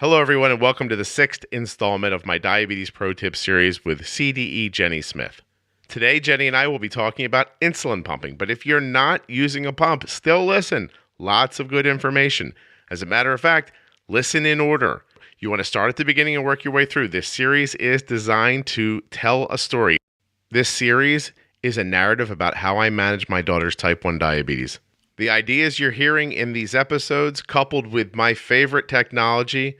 Hello, everyone, and welcome to the 6th installment of my Diabetes Pro Tips series with CDE Jenny Smith. Today, Jenny and I will be talking about insulin pumping, but if you're not using a pump, still listen. Lots of good information. As a matter of fact, listen in order. You want to start at the beginning and work your way through. This series is designed to tell a story. This series is a narrative about how I manage my daughter's type 1 diabetes. The ideas you're hearing in these episodes, coupled with my favorite technology,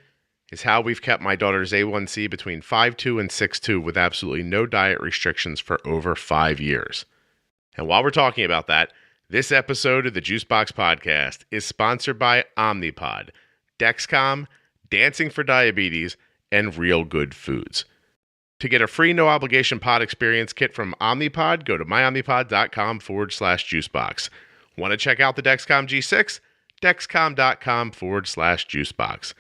is how we've kept my daughter's A1C between 5.2 and 6.2 with absolutely no diet restrictions for over 5 years. And while we're talking about that, this episode of the Juicebox Podcast is sponsored by Omni Pod, Dexcom, Dancing for Diabetes, and Realgood Foods. To get a free no-obligation pod experience kit from Omnipod, go to myomnipod.com/juicebox. Want to check out the Dexcom G6? Dexcom.com/juicebox.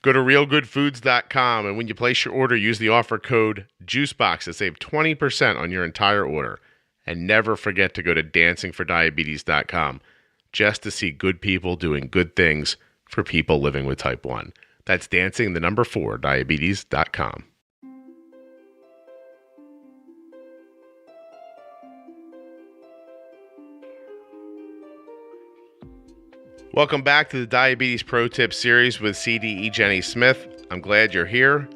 Go to realgoodfoods.com, and when you place your order, use the offer code JUICEBOX to save 20% on your entire order. And never forget to go to dancingfordiabetes.com just to see good people doing good things for people living with type 1. That's dancing4diabetes.com. Welcome back to the Diabetes Pro Tips series with CDE Jenny Smith. I'm glad you're here.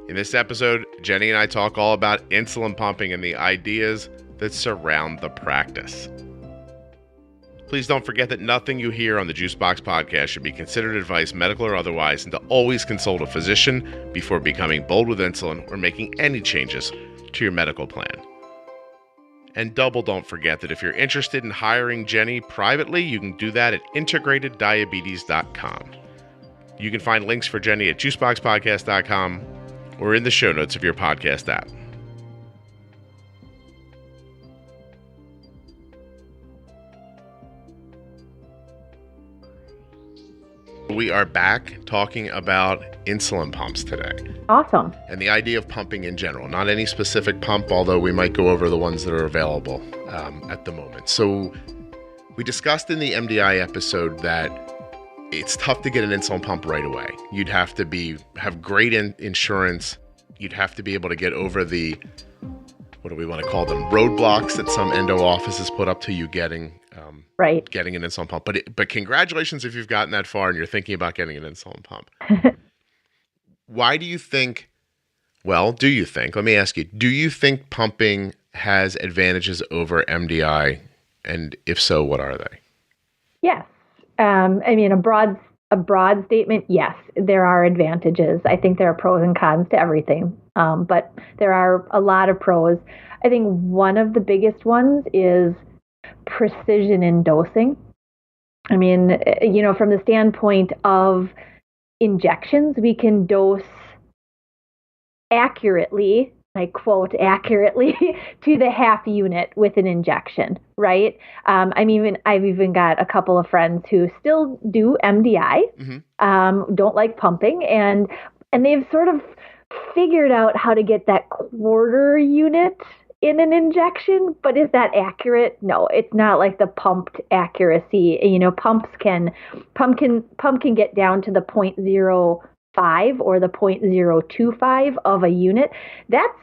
In this episode, Jenny and I talk all about insulin pumping and the ideas that surround the practice. Please don't forget that nothing you hear on the Juicebox Podcast should be considered advice, medical or otherwise, and to always consult a physician before becoming bold with insulin or making any changes to your medical plan. And don't forget that if you're interested in hiring Jenny privately, you can do that at integrateddiabetes.com. You can find links for Jenny at juiceboxpodcast.com or in the show notes of your podcast app. We are back talking about insulin pumps today. Awesome. And the idea of pumping in general, not any specific pump, although we might go over the ones that are available at the moment. So we discussed in the MDI episode that it's tough to get an insulin pump right away. You'd have to have great insurance. You'd have to be able to get over the, what do we want to call them, roadblocks that some endo offices put up to you getting getting an insulin pump. But congratulations if you've gotten that far and you're thinking about getting an insulin pump. Why do you think, let me ask you, do you think pumping has advantages over MDI? And if so, what are they? Yes. A broad statement, yes, there are advantages. I think there are pros and cons to everything, but there are a lot of pros. I think one of the biggest ones is precision in dosing. From the standpoint of injections, we can dose accurately, I quote accurately, to the half unit with an injection, right? I've even got a couple of friends who still do MDI, don't like pumping, and they've sort of figured out how to get that quarter unit in an injection, but is that accurate? No, it's not like the pumped accuracy. Pump can get down to the 0.05 or the 0.025 of a unit. That's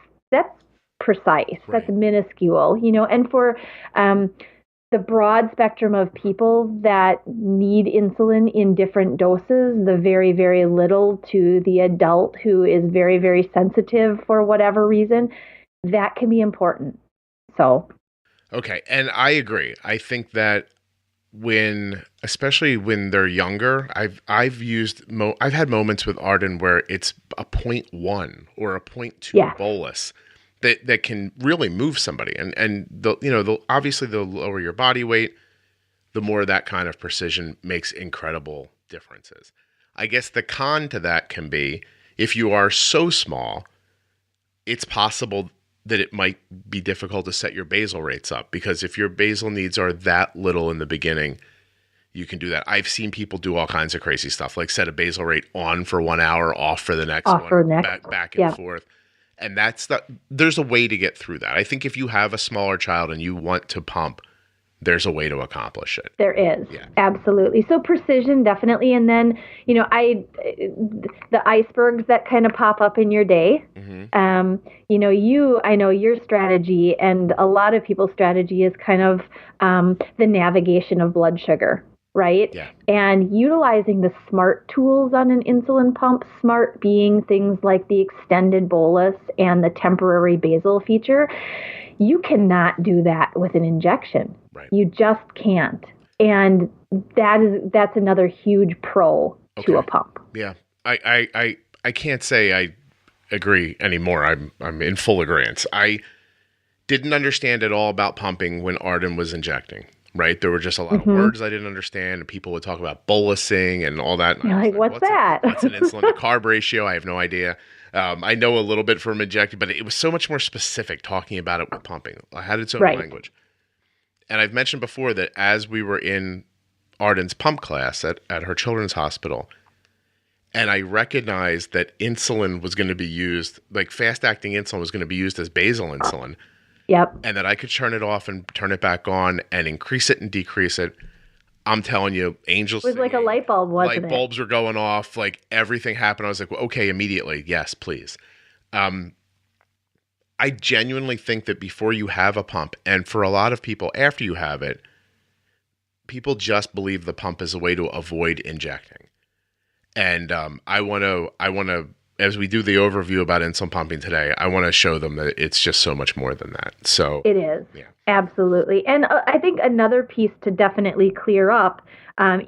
precise. Right. That's minuscule. And for the broad spectrum of people that need insulin in different doses, the very, very little to the adult who is very, very sensitive for whatever reason, that can be important. So. Okay. And I agree. I think that especially when they're younger, I've had moments with Arden where it's a 0.1 or a 0.2 bolus that can really move somebody. And obviously the lower your body weight, the more that kind of precision makes incredible differences. I guess the con to that can be if you are so small, it's possible that it might be difficult to set your basal rates up, because if your basal needs are that little in the beginning, you can do that. I've seen people do all kinds of crazy stuff, like set a basal rate on for 1 hour, off for the next back and forth. And there's a way to get through that. I think if you have a smaller child and you want to pump, there's a way to accomplish it. There is. Yeah. Absolutely. So precision, definitely. And then, the icebergs that kind of pop up in your day. I know your strategy, and a lot of people's strategy is kind of the navigation of blood sugar, right? Yeah. And utilizing the smart tools on an insulin pump, smart being things like the extended bolus and the temporary basal feature. You cannot do that with an injection. Right. You just can't. And that's another huge pro to a pump. Yeah. I can't say I agree anymore. I'm in full agreement. I didn't understand at all about pumping when Arden was injecting. Right? There were just a lot of words I didn't understand, and people would talk about bolusing and all that. And you're like, what's that? What's an insulin to carb ratio? I have no idea. I know a little bit from injecting, but it was so much more specific talking about it with pumping. I had its own language. And I've mentioned before that as we were in Arden's pump class at her children's hospital, and I recognized that insulin was going to be used, like fast-acting insulin was going to be used as basal insulin. Yep. And that I could turn it off and turn it back on and increase it and decrease it. I'm telling you, angels. It was like a light bulb, wasn't it? Light bulbs were going off. Like everything happened. I was like, well, okay, immediately. Yes, please. I genuinely think that before you have a pump, and for a lot of people after you have it, people just believe the pump is a way to avoid injecting. And I want to, as we do the overview about insulin pumping today, I want to show them that it's just so much more than that. So it is. Yeah. Absolutely. And I think another piece to definitely clear up,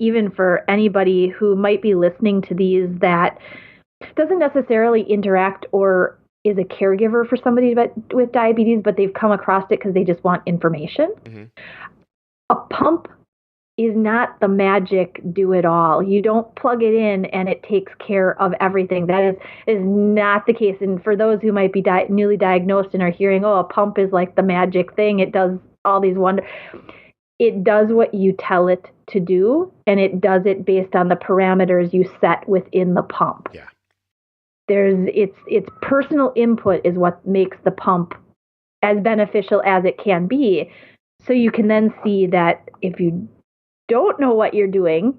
even for anybody who might be listening to these that doesn't necessarily interact or is a caregiver for somebody with diabetes, but they've come across it because they just want information. Mm-hmm. A pump is not the magic do-it-all. You don't plug it in and it takes care of everything. That is not the case. And for those who might be newly diagnosed and are hearing, oh, a pump is like the magic thing. It does all these It does what you tell it to do, and it does it based on the parameters you set within the pump. Yeah. Its personal input is what makes the pump as beneficial as it can be. So you can then see that if you don't know what you're doing,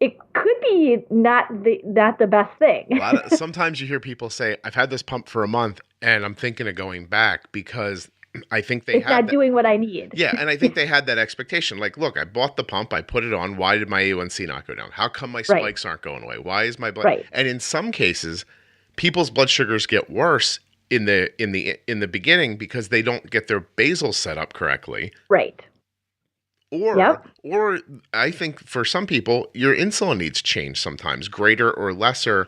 it could be not the best thing. Sometimes you hear people say, I've had this pump for a month and I'm thinking of going back because I think it's not doing what I need. Yeah, and I think they had that expectation. Like, look, I bought the pump, I put it on. Why did my A1C not go down? How come my spikes aren't going away? Why is my blood? Right. And in some cases, people's blood sugars get worse in the beginning because they don't get their basal set up correctly. Right. Or I think for some people, your insulin needs change sometimes, greater or lesser,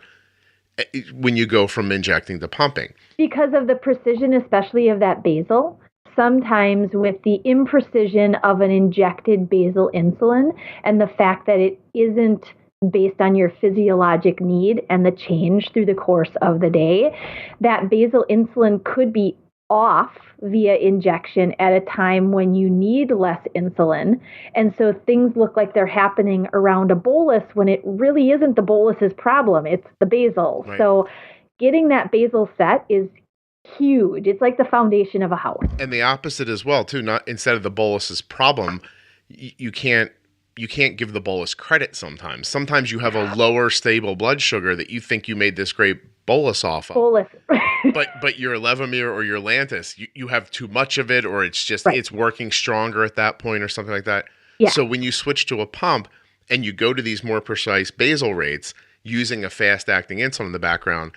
when you go from injecting to pumping. Because of the precision, especially of that basal, sometimes with the imprecision of an injected basal insulin and the fact that it isn't based on your physiologic need and the change through the course of the day, that basal insulin could be off via injection at a time when you need less insulin. And so things look like they're happening around a bolus when it really isn't the bolus's problem. It's the basal. Right. So getting that basal set is huge. It's like the foundation of a house. And the opposite as well, too. Not instead of the bolus's problem, you can't give the bolus credit sometimes. Sometimes you have a lower stable blood sugar that you think you made this great bolus off of. Bolus. but your Levemir or your Lantus, you have too much of it, or it's just it's working stronger at that point or something like that. Yeah. So when you switch to a pump and you go to these more precise basal rates using a fast-acting insulin in the background,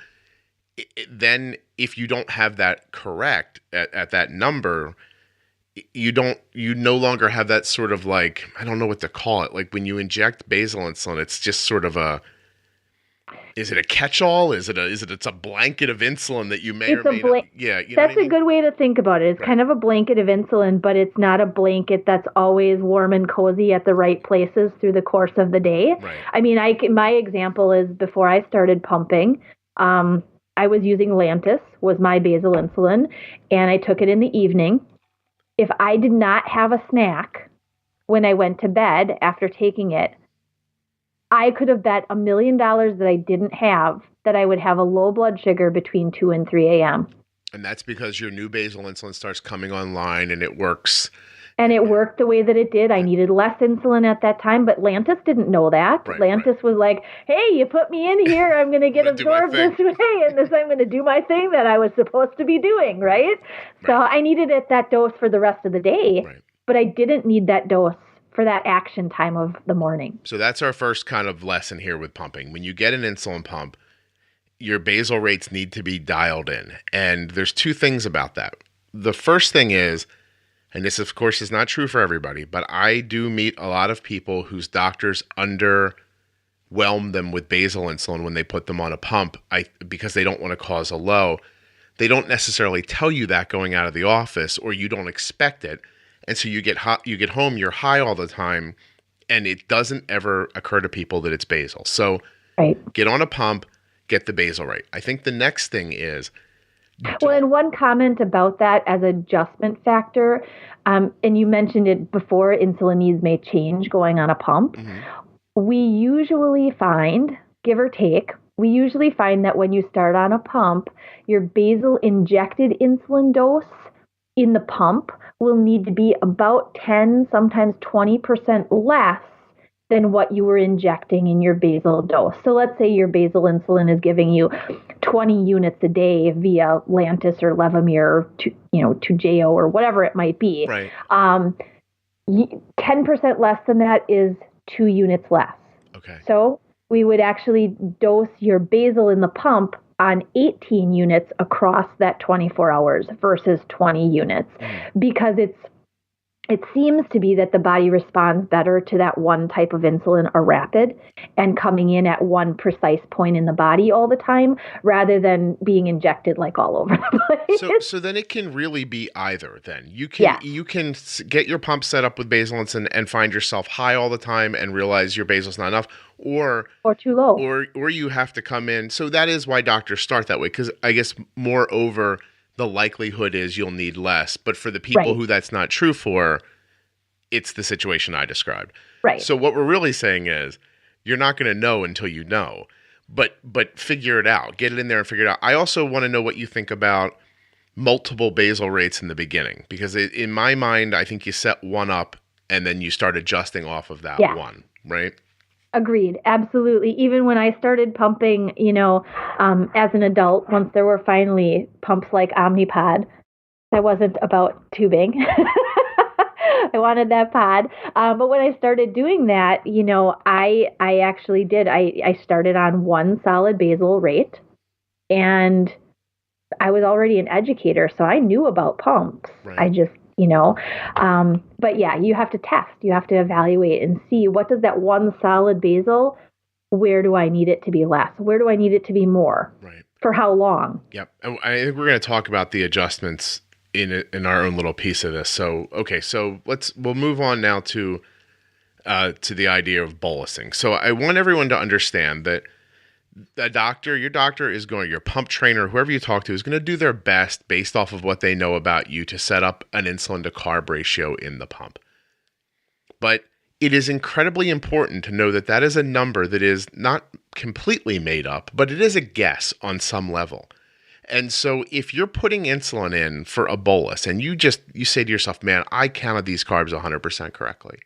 then if you don't have that correct at that number, you no longer have that sort of like, I don't know what to call it. Like when you inject basal insulin, it's just sort of is it a catch-all? It's a blanket of insulin that you may or may not. Yeah. That's a good way to think about it. It's kind of a blanket of insulin, but it's not a blanket that's always warm and cozy at the right places through the course of the day. Right. I mean, my example is before I started pumping, I was using Lantus, was my basal insulin, and I took it in the evening. If I did not have a snack when I went to bed after taking it, I could have bet $1 million that I didn't have that I would have a low blood sugar between 2 and 3 a.m. And that's because your new basal insulin starts coming online and it works And it worked the way that it did. I needed less insulin at that time, but Lantus didn't know that. Lantus was like, hey, you put me in here, I'm going to get absorbed this way, and I'm going to do my thing that I was supposed to be doing, right? So I needed that dose for the rest of the day, but I didn't need that dose for that action time of the morning. So that's our first kind of lesson here with pumping. When you get an insulin pump, your basal rates need to be dialed in. And there's two things about that. The first thing is, and this, of course, is not true for everybody, but I do meet a lot of people whose doctors underwhelm them with basal insulin when they put them on a pump because they don't want to cause a low. They don't necessarily tell you that going out of the office, or you don't expect it. And so you get home, you're high all the time, and it doesn't ever occur to people that it's basal. So get on a pump, get the basal rate. I think the next thing is... Well, and one comment about that as adjustment factor, and you mentioned it before, insulin needs may change going on a pump. We usually find, give or take, that when you start on a pump, your basal injected insulin dose in the pump will need to be about 10, sometimes 20% less than what you were injecting in your basal dose. So let's say your basal insulin is giving you 20 units a day via Lantus or Levemir or Toujeo or whatever it might be. 10% less than that is 2 units less. Okay. So we would actually dose your basal in the pump on 18 units across that 24 hours versus 20 units because it seems to be that the body responds better to that one type of insulin, a rapid, and coming in at one precise point in the body all the time rather than being injected like all over the place. So then it can really be either then. You can get your pump set up with basal insulin and find yourself high all the time and realize your basal's not enough or too low. Or you have to come in. So that is why doctors start that way because I guess moreover the likelihood is you'll need less. But for the people who that's not true for, it's the situation I described. Right. So what we're really saying is you're not going to know until you know. But figure it out. Get it in there and figure it out. I also want to know what you think about multiple basal rates in the beginning. Because in my mind, I think you set one up and then you start adjusting off of that one, right? Agreed. Absolutely. Even when I started pumping, as an adult, once there were finally pumps like Omnipod, I wasn't about tubing. I wanted that pod. But when I started doing that, I actually did. I started on one solid basal rate and I was already an educator, so I knew about pumps. Right. I just, but yeah, you have to test, you have to evaluate and see what does that one solid basal, where do I need it to be less? Where do I need it to be more? Right. For how long? Yep. And I think we're going to talk about the adjustments in our own little piece of this. So, okay. So we'll move on now to the idea of bolusing. So I want everyone to understand that your doctor is going, your pump trainer, whoever you talk to is going to do their best based off of what they know about you to set up an insulin to carb ratio in the pump. But it is incredibly important to know that that is a number that is not completely made up, but it is a guess on some level. And so if you're putting insulin in for a bolus and you say to yourself, man, I counted these carbs 100% correctly,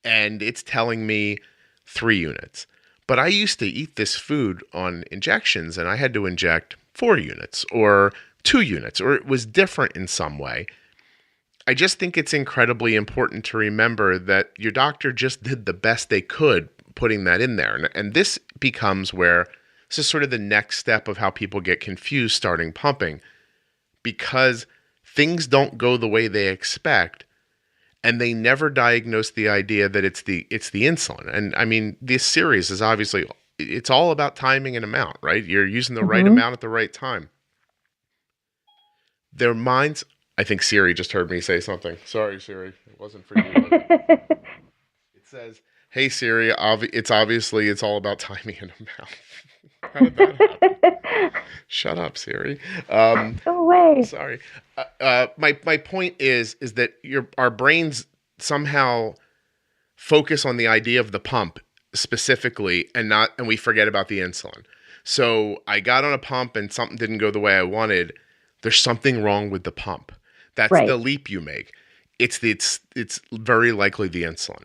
and it's telling me 3 units. But I used to eat this food on injections and I had to inject 4 units or 2 units, or it was different in some way. I just think it's incredibly important to remember that your doctor just did the best they could putting that in there. And this becomes where this is sort of the next step of how people get confused starting pumping, because things don't go the way they expect. And they never diagnose the idea that it's the insulin. And I mean, this series is obviously, it's all about timing and amount, right? You're using the right amount at the right time. Their minds, I think Siri just heard me say something. Sorry, Siri. It wasn't for you. It says, hey, Siri, it's all about timing and amount. How did that happen? Shut up, Siri. No way. Sorry. My point is that our brains somehow focus on the idea of the pump specifically and we forget about the insulin. So I got on a pump and something didn't go the way I wanted. There's something wrong with the pump. That's the leap you make. it's very likely the insulin.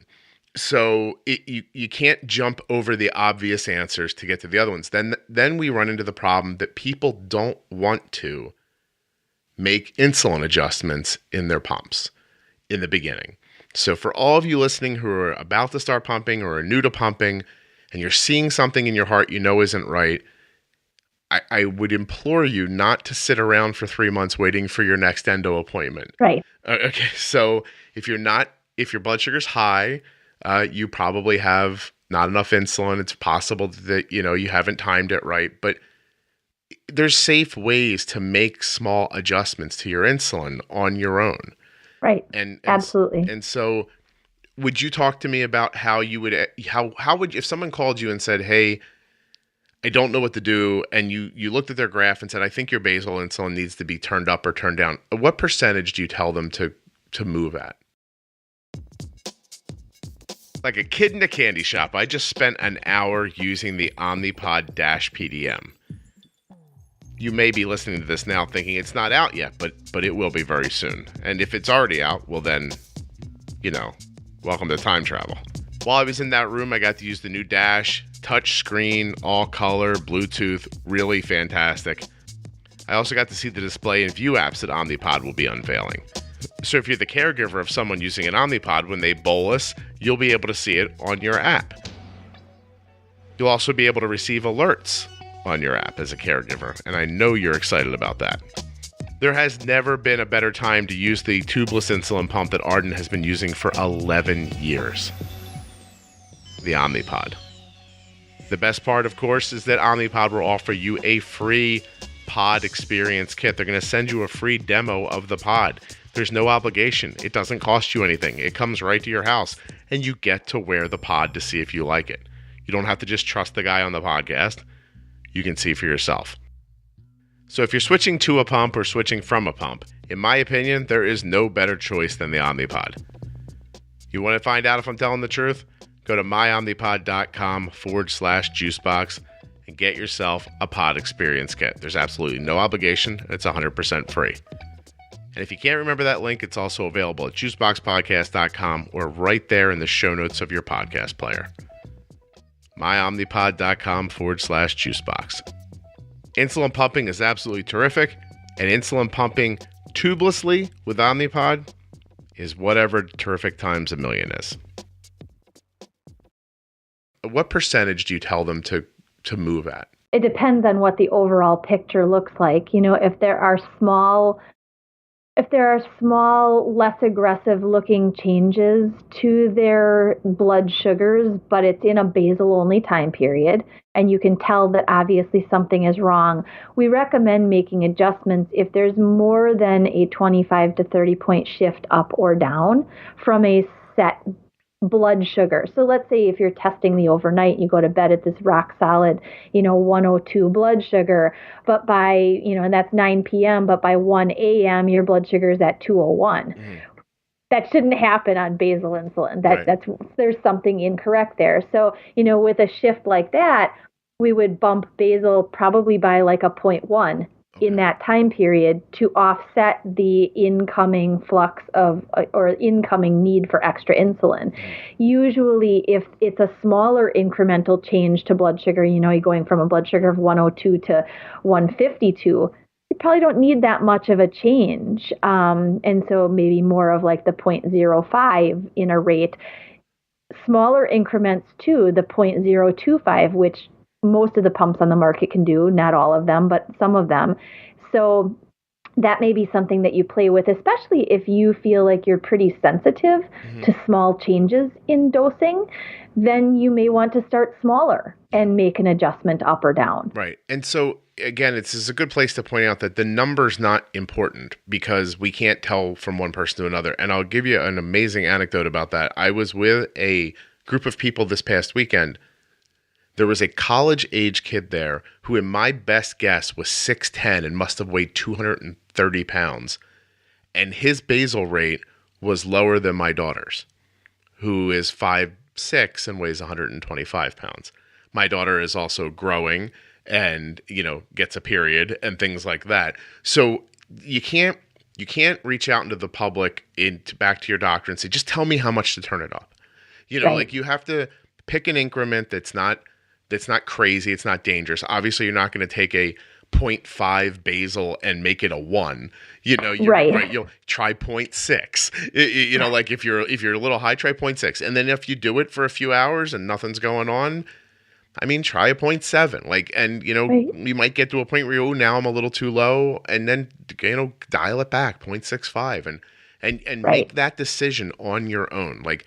So you can't jump over the obvious answers to get to the other ones. Then we run into the problem that people don't want to make insulin adjustments in their pumps in the beginning. So for all of you listening who are about to start pumping or are new to pumping, and you're seeing something in your heart you know isn't right, I would implore you not to sit around for 3 months waiting for your next endo appointment. Right. Okay. So if your blood sugar's high, you probably have not enough insulin. It's possible that, you haven't timed it right, but there's safe ways to make small adjustments to your insulin on your own. Right. And absolutely. And so would you talk to me about how would, if someone called you and said, hey, I don't know what to do, and you looked at their graph and said, I think your basal insulin needs to be turned up or turned down, what percentage do you tell them to move at? Like a kid in a candy shop, I just spent an hour using the Omnipod PDM. You may be listening to this now thinking it's not out yet, but it will be very soon. And if it's already out, well then, welcome to time travel. While I was in that room, I got to use the new Dash, touch screen, all color, Bluetooth, really fantastic. I also got to see the display and view apps that Omnipod will be unveiling. So if you're the caregiver of someone using an Omnipod, when they bolus, you'll be able to see it on your app. You'll also be able to receive alerts on your app as a caregiver, and I know you're excited about that. There has never been a better time to use the tubeless insulin pump that Arden has been using for 11 years. The Omnipod. The best part, of course, is that Omnipod will offer you a free pod experience kit. They're going to send you a free demo of the pod. There's no obligation. It doesn't cost you anything. It comes right to your house, and you get to wear the pod to see if you like it. You don't have to just trust the guy on the podcast. You can see for yourself. So if you're switching to a pump or switching from a pump, in my opinion, there is no better choice than the Omnipod. You want to find out if I'm telling the truth? Go to myomnipod.com/juicebox and get yourself a pod experience kit. There's absolutely no obligation. It's 100% free. And if you can't remember that link, it's also available at juiceboxpodcast.com or right there in the show notes of your podcast player. myomnipod.com/juicebox. Insulin pumping is absolutely terrific, and insulin pumping tubelessly with Omnipod is whatever terrific times a million is. What percentage do you tell them to move at? It depends on what the overall picture looks like. If there are small, less aggressive looking changes to their blood sugars, but it's in a basal only time period, and you can tell that obviously something is wrong, we recommend making adjustments if there's more than a 25 to 30 point shift up or down from a set blood sugar. So let's say if you're testing the overnight, you go to bed at this rock solid, 102 blood sugar, but by, and that's 9 p.m., but by 1 a.m., your blood sugar is at 201. That shouldn't happen on basal insulin. There's something incorrect there. So, with a shift like that, we would bump basal probably by like a 0.1 in that time period to offset the incoming flux or incoming need for extra insulin. Usually, if it's a smaller incremental change to blood sugar, you're going from a blood sugar of 102 to 152, you probably don't need that much of a change. And so maybe more of like the 0.05 in a rate. Smaller increments too, the 0.025, which most of the pumps on the market can do, not all of them, but some of them. So that may be something that you play with, especially if you feel like you're pretty sensitive to small changes in dosing, then you may want to start smaller and make an adjustment up or down. Right. And so again, it's a good place to point out that the number's not important because we can't tell from one person to another. And I'll give you an amazing anecdote about that. I was with a group of people this past weekend. There was a college-age kid there who, in my best guess, was 6'10" and must have weighed 230 pounds. And his basal rate was lower than my daughter's, who is 5'6" and weighs 125 pounds. My daughter is also growing and, gets a period and things like that. So you can't You can't reach out into the public back to your doctor and say, just tell me how much to turn it up. Right. Like you have to pick an increment that's not crazy. It's not dangerous. Obviously, you're not going to take a 0.5 basal and make it a 1. Right. You'll try 0.6. Like if you're a little high, try 0.6. And then if you do it for a few hours and nothing's going on, try a 0.7. Like, and Right. you might get to a point where now I'm a little too low, and then dial it back 0.65 and Right. make that decision on your own. Like,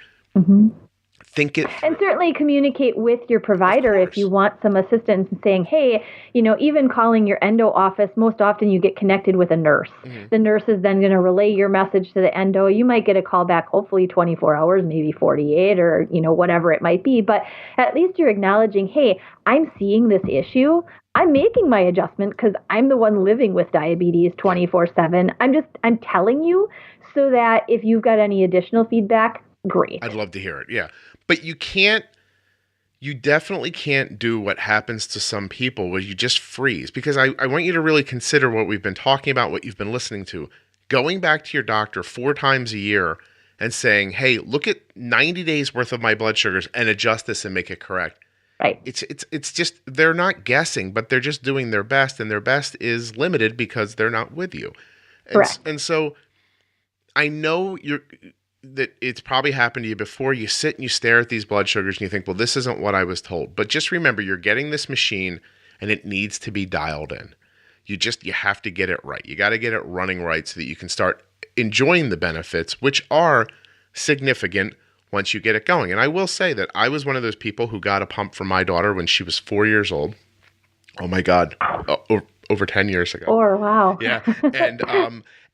think it through. And certainly communicate with your provider if you want some assistance in saying, hey, even calling your endo office, most often you get connected with a nurse. The nurse is then going to relay your message to the endo. You might get a call back, hopefully 24 hours, maybe 48 or, whatever it might be. But at least you're acknowledging, hey, I'm seeing this issue. I'm making my adjustment because I'm the one living with diabetes 24/7. I'm telling you so that if you've got any additional feedback, great. I'd love to hear it. Yeah. But you definitely can't do what happens to some people where you just freeze, because I want you to really consider what we've been talking about, what you've been listening to, going back to your doctor 4 times a year and saying, hey, look at 90 days worth of my blood sugars and adjust this and make it correct. Right. It's just, they're not guessing, but they're just doing their best, and their best is limited because they're not with you. Correct. And so I know that it's probably happened to you before. You sit and you stare at these blood sugars and you think, well, this isn't what I was told. But just remember, you're getting this machine and it needs to be dialed in. You have to get it right. You got to get it running right so that you can start enjoying the benefits, which are significant once you get it going. And I will say that I was one of those people who got a pump for my daughter when she was 4 years old. Oh my God. Over 10 years ago. Oh, wow. Yeah.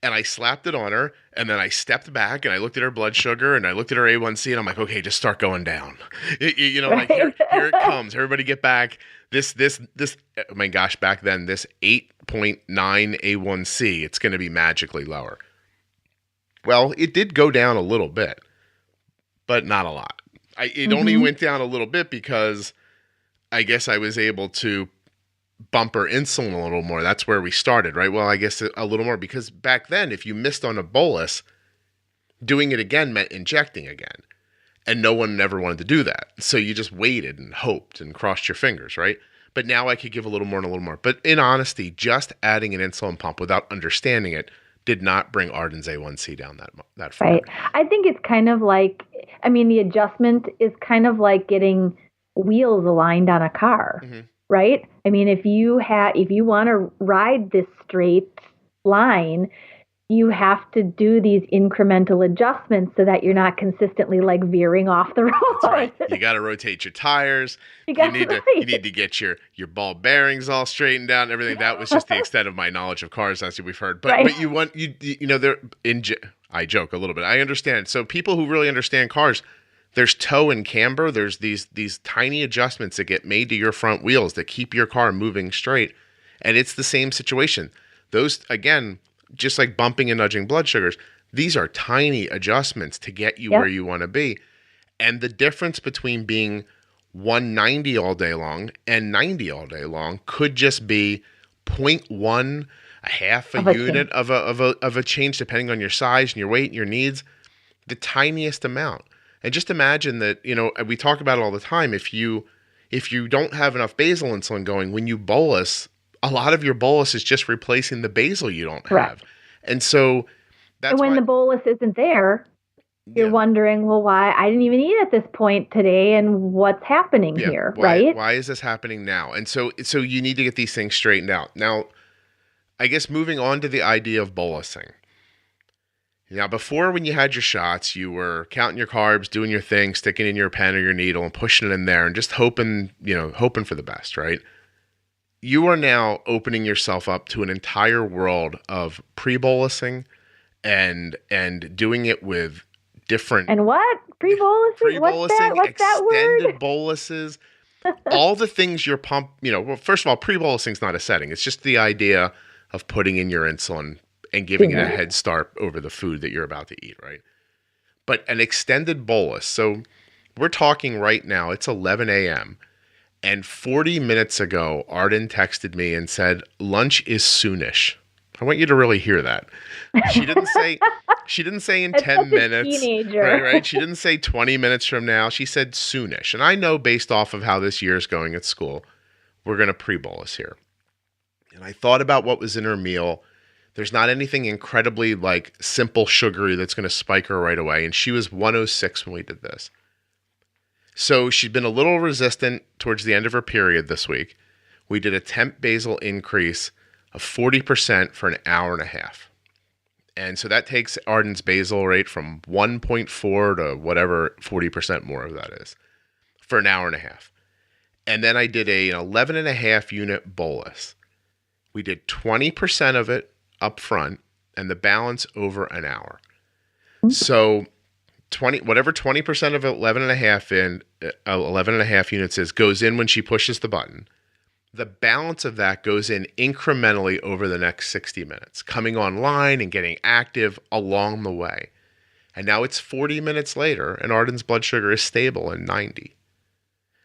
And I slapped it on her, and then I stepped back and I looked at her blood sugar and I looked at her A1C, and I'm like, okay, just start going down. Like here it comes. Everybody get back. This, oh my gosh, back then, this 8.9 A1C, it's going to be magically lower. Well, it did go down a little bit, but not a lot. It only went down a little bit because I guess I was able to bump her insulin a little more. That's where we started, right? Well, I guess a little more, because back then, if you missed on a bolus, doing it again meant injecting again. And no one ever wanted to do that. So you just waited and hoped and crossed your fingers, right? But now I could give a little more and a little more. But in honesty, just adding an insulin pump without understanding it did not bring Arden's A1C down that far. Right. I think it's kind of like, the adjustment is kind of like getting wheels aligned on a car. Right? If you want to ride this straight line, you have to do these incremental adjustments so that you're not consistently veering off the road. That's right. You got to rotate your tires. You need to get your ball bearings all straightened out and everything. That was just the extent of my knowledge of cars, as we've heard. But right. But I joke a little bit. I understand. So people who really understand cars, there's toe and camber. There's these tiny adjustments that get made to your front wheels that keep your car moving straight. And it's the same situation. Those, again, just like bumping and nudging blood sugars, these are tiny adjustments to get you where you want to be. And the difference between being 190 all day long and 90 all day long could just be 0.1, a half a unit of a change, depending on your size and your weight and your needs, the tiniest amount. And just imagine that, we talk about it all the time. If you don't have enough basal insulin going, when you bolus, a lot of your bolus is just replacing the basal you don't have. And so that's when the bolus isn't there, you're wondering, well, why I didn't even eat at this point today, and what's happening here, right? Why is this happening now? And so you need to get these things straightened out. Now, I guess moving on to the idea of bolusing. Now, before, when you had your shots, you were counting your carbs, doing your thing, sticking in your pen or your needle and pushing it in there and just hoping for the best, right? You are now opening yourself up to an entire world of pre-bolusing and doing it with different... And what? Pre-bolusing? Pre-bolusing, What's that word? Extended boluses, all the things your pump... well, first of all, pre-bolusing is not a setting. It's just the idea of putting in your insulin and giving it a head start over the food that you're about to eat, right? But an extended bolus. So we're talking right now, it's 11 a.m., and 40 minutes ago, Arden texted me and said, lunch is soonish. I want you to really hear that. She didn't say in 10 minutes. Teenager. Right. She didn't say 20 minutes from now. She said soonish. And I know based off of how this year is going at school, we're going to pre-bolus here. And I thought about what was in her meal. There's not anything incredibly like simple sugary that's going to spike her right away. And she was 106 when we did this. So she'd been a little resistant towards the end of her period this week. We did a temp basal increase of 40% for an hour and a half. And so that takes Arden's basal rate from 1.4 to whatever 40% more of that is for an hour and a half. And then I did an 11 and a half unit bolus. We did 20% of it up front and the balance over an hour. So 20% of 11 and a half units goes in when she pushes the button. The balance of that goes in incrementally over the next 60 minutes, coming online and getting active along the way. And now it's 40 minutes later, and Arden's blood sugar is stable in 90.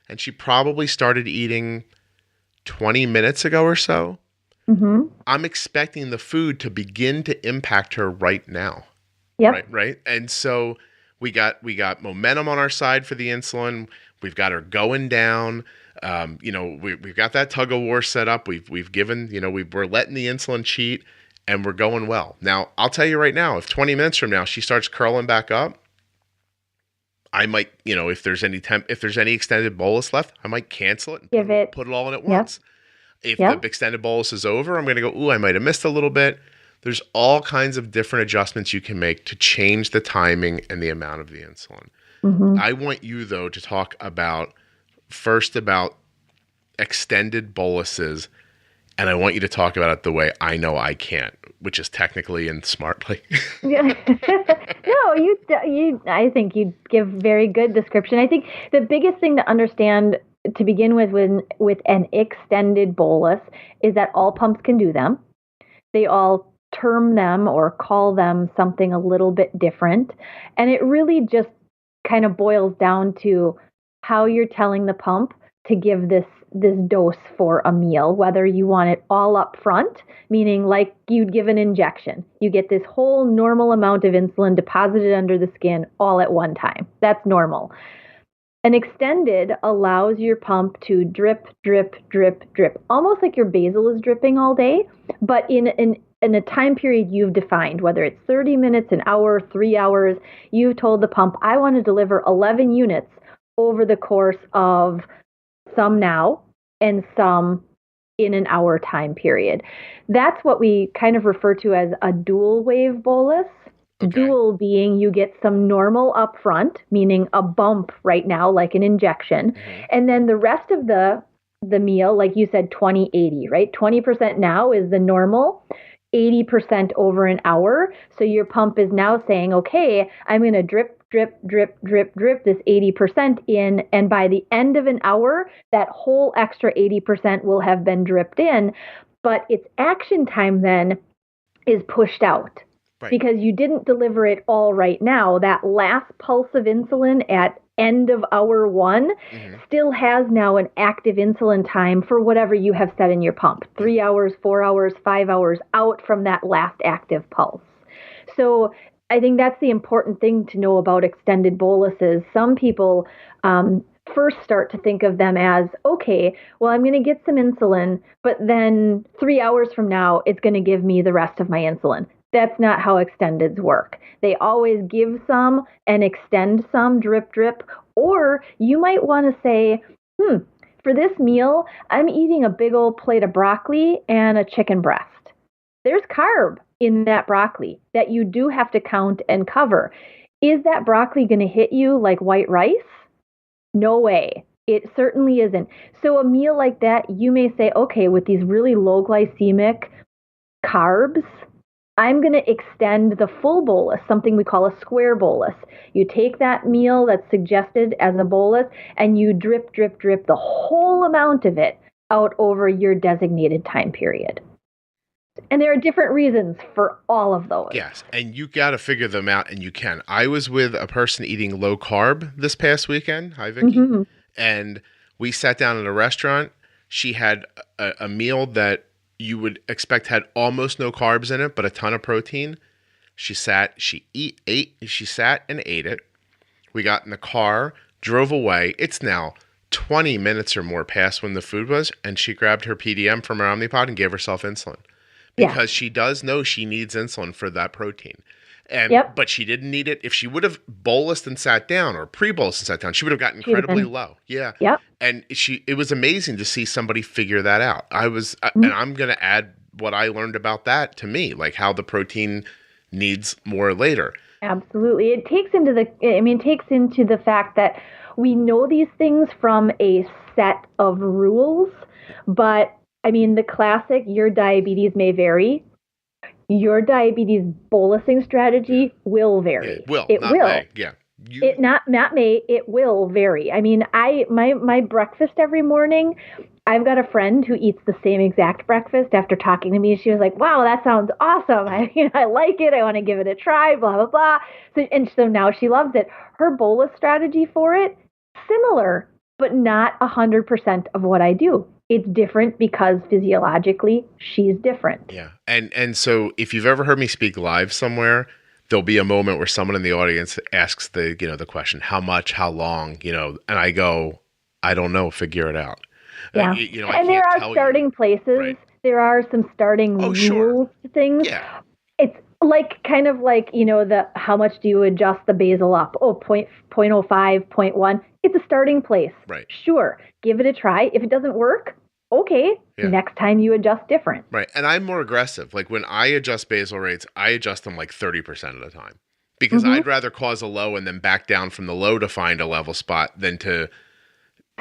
And she probably started eating 20 minutes ago or so. Mm-hmm. I'm expecting the food to begin to impact her right now. Yep. Right. And so we got momentum on our side for the insulin. We've got her going down. We've got that tug of war set up. We've given, we're letting the insulin cheat and we're going well. Now, I'll tell you right now, if 20 minutes from now she starts curling back up, I might, if there's any extended bolus left, I might cancel it and put it all in at once. If the extended bolus is over, I'm going to go, I might have missed a little bit. There's all kinds of different adjustments you can make to change the timing and the amount of the insulin. Mm-hmm. I want you, though, to talk about extended boluses, and I want you to talk about it the way I know I can't, which is technically and smartly. Yeah. No, I think you give very good description. I think the biggest thing to understand to begin with an extended bolus is that all pumps can do them. They all term them or call them something a little bit different. And it really just kind of boils down to how you're telling the pump to give this dose for a meal, whether you want it all up front, meaning like you'd give an injection. You get this whole normal amount of insulin deposited under the skin all at one time. That's normal. An extended allows your pump to drip, drip, drip, drip, almost like your basal is dripping all day, but in a time period you've defined, whether it's 30 minutes, an hour, 3 hours. You've told the pump, I want to deliver 11 units over the course of some now and some in an hour time period. That's what we kind of refer to as a dual wave bolus. Okay. Dual being you get some normal up front, meaning a bump right now, like an injection. Mm-hmm. And then the rest of the meal, like you said, 20-80, right? 20% now is the normal, 80% over an hour. So your pump is now saying, okay, I'm going to drip, drip, drip, drip, drip this 80% in. And by the end of an hour, that whole extra 80% will have been dripped in. But its action time then is pushed out. Right. Because you didn't deliver it all right now. That last pulse of insulin at end of hour 1 still has now an active insulin time for whatever you have set in your pump. 3 hours, 4 hours, 5 hours out from that last active pulse. So I think that's the important thing to know about extended boluses. Some people first start to think of them as, okay, well, I'm going to get some insulin, but then 3 hours from now, it's going to give me the rest of my insulin. That's not how extendeds work. They always give some and extend some, drip, drip. Or you might want to say, for this meal, I'm eating a big old plate of broccoli and a chicken breast. There's carb in that broccoli that you do have to count and cover. Is that broccoli going to hit you like white rice? No way. It certainly isn't. So a meal like that, you may say, okay, with these really low glycemic carbs, I'm going to extend the full bolus, something we call a square bolus. You take that meal that's suggested as a bolus and you drip, drip, drip the whole amount of it out over your designated time period. And there are different reasons for all of those. Yes, and you got to figure them out, and you can. I was with a person eating low carb this past weekend. Hi, Vicki. And we sat down at a restaurant. She had a meal that you would expect had almost no carbs in it, but a ton of protein. She sat and ate it. We got in the car, drove away. It's now 20 minutes or more past when the food was, and she grabbed her PDM from her Omnipod and gave herself insulin. Because she does know she needs insulin for that protein. But she didn't need it. If she would have bolused and sat down, or pre-bolused and sat down, she would have gotten incredibly low. Yeah. Yep. And it was amazing to see somebody figure that out. And I'm going to add what I learned about that to me, like how the protein needs more later. Absolutely. It takes into the fact that we know these things from a set of rules, but I mean, the classic, your diabetes may vary. Your diabetes bolusing strategy will vary. It will. May. Yeah. Not may. It will vary. I mean, my breakfast every morning, I've got a friend who eats the same exact breakfast. After talking to me, she was like, "Wow, that sounds awesome. I like it. I want to give it a try." Blah blah blah. So now she loves it. Her bolus strategy for it, similar, but not 100% of what I do. It's different because physiologically she's different. Yeah. And so if you've ever heard me speak live somewhere, there'll be a moment where someone in the audience asks the question, how much, how long, and I go, I don't know, figure it out. Yeah. And there are starting places. Right. There are some starting rules to things. Yeah. It's kind of like, the how much do you adjust the basal up? 0.05, 0.1. It's a starting place. Right. Sure. Give it a try. If it doesn't work, okay. Yeah. Next time you adjust different. Right. And I'm more aggressive. Like when I adjust basal rates, I adjust them like 30% of the time because I'd rather cause a low and then back down from the low to find a level spot than to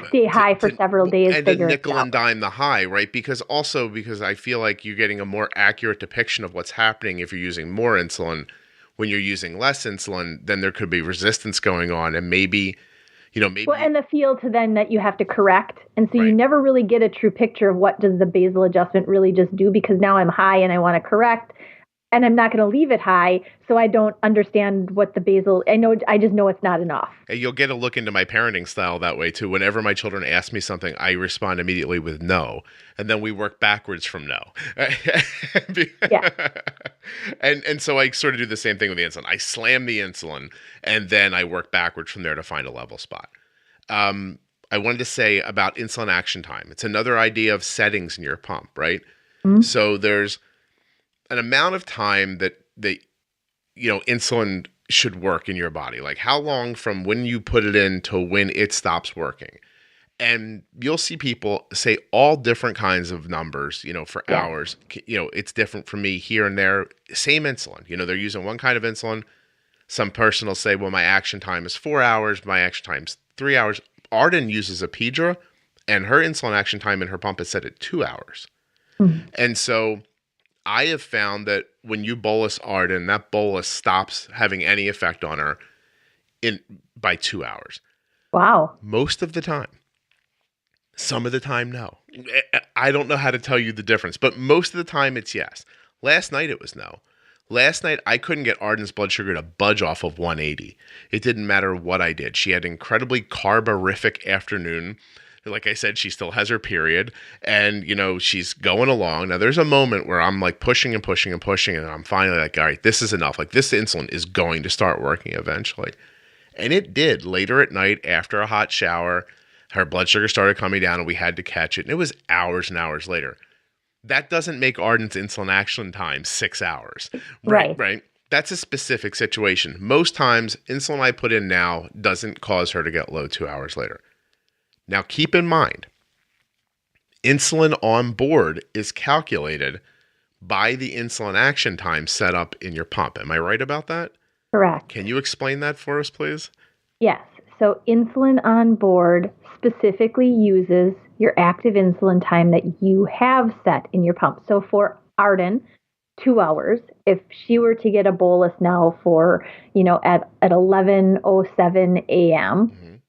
stay high for several days. And to nickel and dime the high, right? Because I feel like you're getting a more accurate depiction of what's happening if you're using more insulin. When you're using less insulin, then there could be resistance going on, and maybe. Well, and the field to then that you have to correct. And so you never really get a true picture of what does the basal adjustment really just do, because now I'm high and I want to correct and I'm not going to leave it high. So I don't understand what the basal, I just know it's not enough. You'll get a look into my parenting style that way too. Whenever my children ask me something, I respond immediately with no. And then we work backwards from no. Yeah. And so I sort of do the same thing with the insulin. I slam the insulin and then I work backwards from there to find a level spot. I wanted to say about insulin action time. It's another idea of settings in your pump, right? Mm-hmm. So there's an amount of time that insulin should work in your body. Like how long from when you put it in to when it stops working. And you'll see people say all different kinds of numbers, for hours. It's different for me here and there. Same insulin. They're using one kind of insulin. Some person will say, well, my action time is 4 hours. My action time is 3 hours. Arden uses a Pedra, and her insulin action time in her pump is set at 2 hours. Mm-hmm. And so I have found that when you bolus Arden, that bolus stops having any effect on her by 2 hours. Wow. Most of the time. Some of the time, no. I don't know how to tell you the difference, but most of the time it's yes. Last night it was no. Last night I couldn't get Arden's blood sugar to budge off of 180. It didn't matter what I did. She had an incredibly carborific afternoon. Like I said, she still has her period and, she's going along. Now there's a moment where I'm like pushing and pushing and pushing. And I'm finally like, all right, this is enough. Like this insulin is going to start working eventually. And it did. Later at night after a hot shower, her blood sugar started coming down and we had to catch it. And it was hours and hours later. That doesn't make Arden's insulin action time 6 hours. Right. That's a specific situation. Most times, insulin I put in now doesn't cause her to get low 2 hours later. Now, keep in mind, insulin on board is calculated by the insulin action time set up in your pump. Am I right about that? Correct. Can you explain that for us, please? Yes. So insulin on board specifically uses your active insulin time that you have set in your pump. So for Arden, 2 hours. If she were to get a bolus now for, at 11:07 a.m.,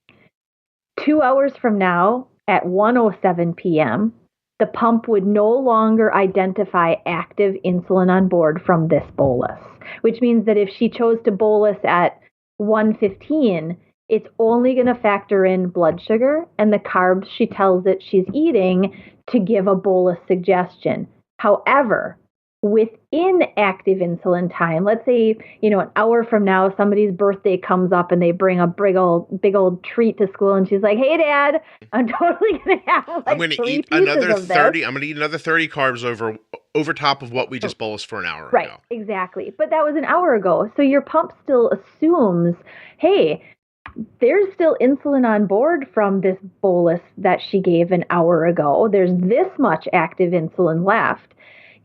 2 hours from now at 1:07 p.m., the pump would no longer identify active insulin on board from this bolus, which means that if she chose to bolus at 1:15, it's only going to factor in blood sugar and the carbs she tells it she's eating to give a bolus suggestion. However, within active insulin time, let's say, an hour from now, somebody's birthday comes up and they bring a big old treat to school, and she's like, "Hey, Dad, I'm totally going to have I'm going to eat another 30. I'm going to eat another 30 carbs over top of what we just bolused for an hour ago." Right, exactly. But that was an hour ago. So your pump still assumes, hey, there's still insulin on board from this bolus that she gave an hour ago. There's this much active insulin left.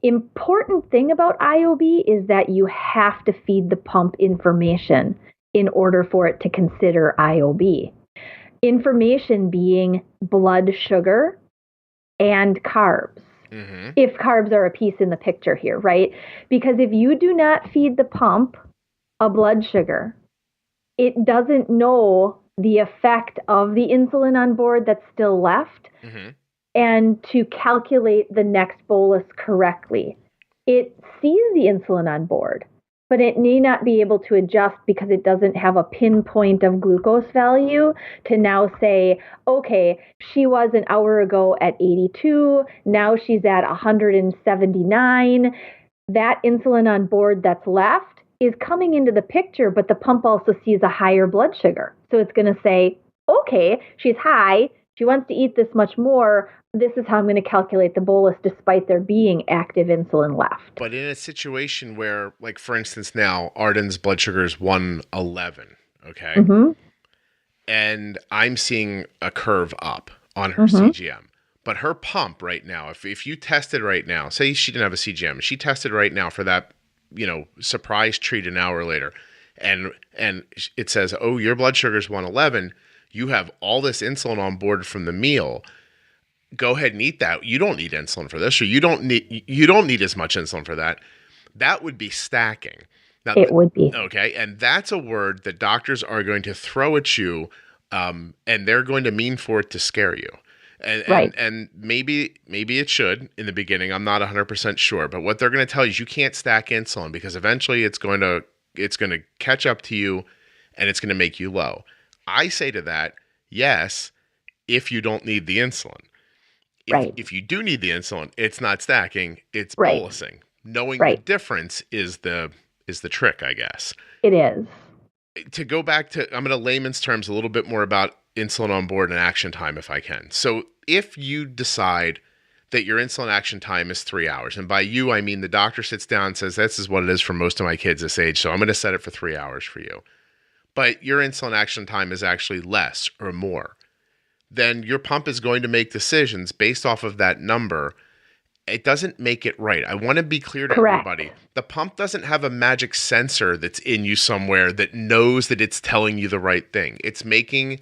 Important thing about IOB is that you have to feed the pump information in order for it to consider IOB. Information being blood sugar and carbs. Mm-hmm. If carbs are a piece in the picture here, right? Because if you do not feed the pump a blood sugar, it doesn't know the effect of the insulin on board that's still left. Mm-hmm. And to calculate the next bolus correctly. It sees the insulin on board, but it may not be able to adjust because it doesn't have a pinpoint of glucose value to now say, okay, she was an hour ago at 82, now she's at 179. That insulin on board that's left is coming into the picture, but the pump also sees a higher blood sugar. So it's going to say, okay, she's high, she wants to eat this much more. This is how I'm going to calculate the bolus despite there being active insulin left. But in a situation where, like, for instance, now Arden's blood sugar is 111, okay? Mm-hmm. And I'm seeing a curve up on her CGM. But her pump right now, if you tested right now, say she didn't have a CGM, she tested right now for that, surprise treat an hour later, and it says, oh, your blood sugar is 111, you have all this insulin on board from the meal. Go ahead and eat that. You don't need insulin for this, or you don't need as much insulin for that. That would be stacking. Now, it would be. Okay, and that's a word that doctors are going to throw at you, and they're going to mean for it to scare you. And maybe it should in the beginning. I'm not 100% sure, but what they're going to tell you is you can't stack insulin because eventually it's going to catch up to you, and it's going to make you low. I say to that, yes, if you don't need the insulin. If you do need the insulin, it's not stacking, it's bolusing. Knowing the difference is the trick, I guess. It is. To go back to, I'm going to layman's terms a little bit more about insulin on board and action time if I can. So if you decide that your insulin action time is 3 hours, and by you, I mean the doctor sits down and says, this is what it is for most of my kids this age, so I'm going to set it for 3 hours for you. But your insulin action time is actually less or more, then your pump is going to make decisions based off of that number. It doesn't make it right. I want to be clear to everybody. The pump doesn't have a magic sensor that's in you somewhere that knows that it's telling you the right thing. It's making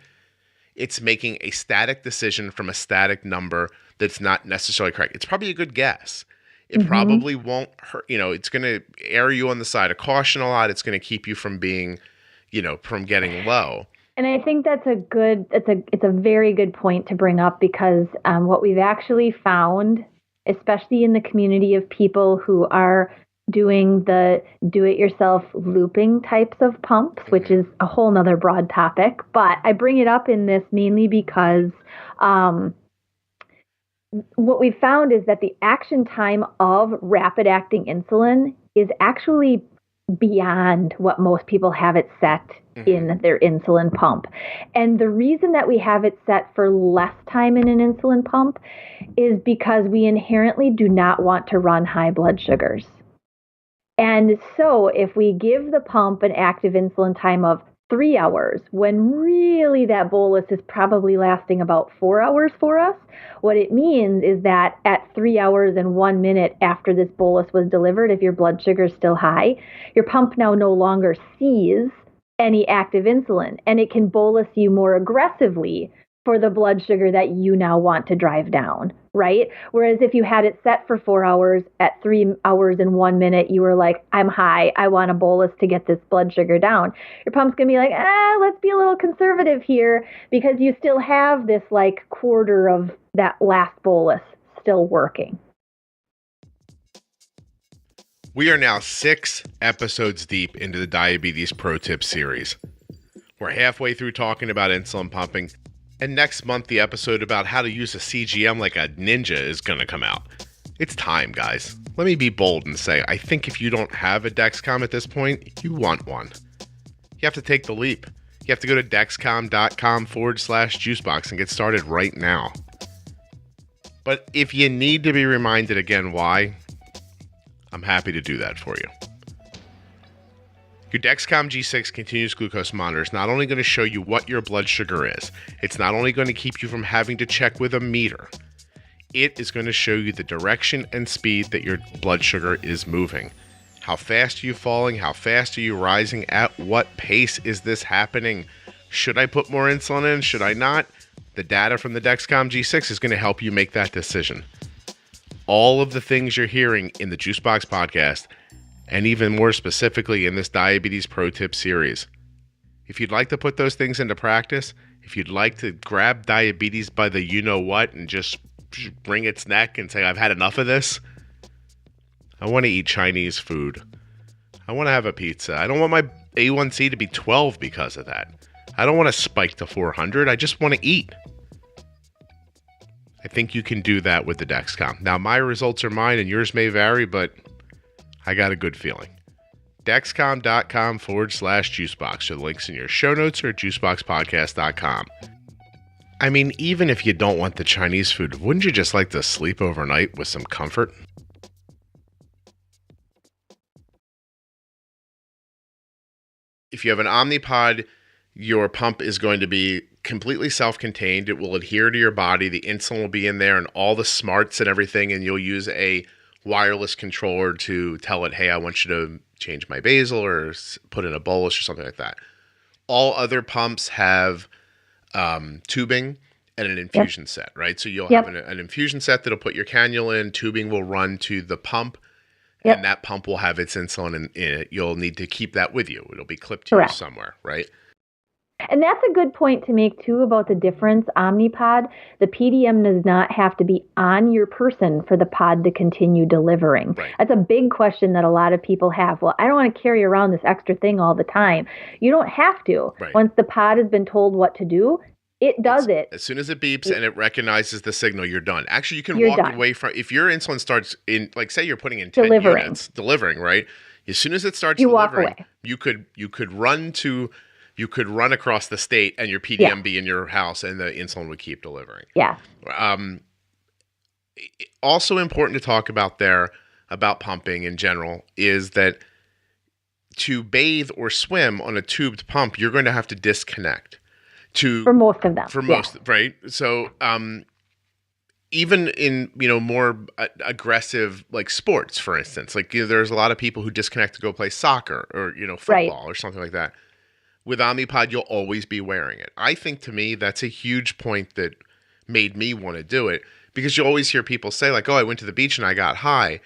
a static decision from a static number that's not necessarily correct. It's probably a good guess. It probably won't hurt. It's going to err you on the side of caution a lot. It's going to keep you from being, from getting low. And I think that's it's a very good point to bring up because what we've actually found, especially in the community of people who are doing the do-it-yourself looping types of pumps, which is a whole nother broad topic. But I bring it up in this mainly because what we found is that the action time of rapid-acting insulin is actually beyond what most people have it set in their insulin pump. And the reason that we have it set for less time in an insulin pump is because we inherently do not want to run high blood sugars. And so if we give the pump an active insulin time of 3 hours, when really that bolus is probably lasting about 4 hours for us, what it means is that at 3 hours and 1 minute after this bolus was delivered, if your blood sugar is still high, your pump now no longer sees any active insulin, and it can bolus you more aggressively for the blood sugar that you now want to drive down, right? Whereas if you had it set for 4 hours, at 3 hours and 1 minute, you were like, I'm high, I want a bolus to get this blood sugar down. Your pump's going to be like, let's be a little conservative here because you still have this like quarter of that last bolus still working. We are now 6 episodes deep into the Diabetes Pro Tips series. We're halfway through talking about insulin pumping, and next month the episode about how to use a CGM like a ninja is going to come out. It's time, guys. Let me be bold and say, I think if you don't have a Dexcom at this point, you want one. You have to take the leap. You have to go to dexcom.com/juicebox and get started right now. But if you need to be reminded again why, I'm happy to do that for you. Your Dexcom G6 continuous glucose monitor is not only going to show you what your blood sugar is, it's not only going to keep you from having to check with a meter, it is going to show you the direction and speed that your blood sugar is moving. How fast are you falling? How fast are you rising? At what pace is this happening? Should I put more insulin in? Should I not? The data from the Dexcom G6 is going to help you make that decision. All of the things you're hearing in the Juicebox Podcast, and even more specifically in this Diabetes Pro Tip series. If you'd like to put those things into practice, if you'd like to grab diabetes by the you-know-what and just wring its neck and say, I've had enough of this. I want to eat Chinese food. I want to have a pizza. I don't want my A1C to be 12 because of that. I don't want to spike to 400. I just want to eat. I think you can do that with the Dexcom. Now, my results are mine and yours may vary, but I got a good feeling. Dexcom.com/juicebox. The links in your show notes or at juiceboxpodcast.com. I mean, even if you don't want the Chinese food, wouldn't you just like to sleep overnight with some comfort? If you have an Omnipod, your pump is going to be completely self-contained. It will adhere to your body. The insulin will be in there and all the smarts and everything, and you'll use a wireless controller to tell it, hey, I want you to change my basal or put in a bolus or something like that. All other pumps have tubing and an infusion set, right? So you'll have an infusion set that'll put your cannula in, tubing will run to the pump, and that pump will have its insulin in it. You'll need to keep that with you. It'll be clipped to you somewhere, right? And that's a good point to make, too, about the difference. Omnipod, the PDM does not have to be on your person for the pod to continue delivering. Right. That's a big question that a lot of people have. Well, I don't want to carry around this extra thing all the time. You don't have to. Right. Once the pod has been told what to do, it does it. As soon as it beeps and it recognizes the signal, you're done. Actually, you can walk away from, if your insulin starts in, like say you're putting in 10 units, delivering, right? As soon as it starts delivering, you could run across the state and your PDM be in your house and the insulin would keep delivering. Yeah. Also important to talk about about pumping in general is that to bathe or swim on a tubed pump, you're going to have to disconnect. For most of them. Right? So even in, more aggressive like sports, for instance, like there's a lot of people who disconnect to go play soccer or, football or something like that. With Omnipod, you'll always be wearing it. I think to me, that's a huge point that made me want to do it because you always hear people say like, oh, I went to the beach and I got high.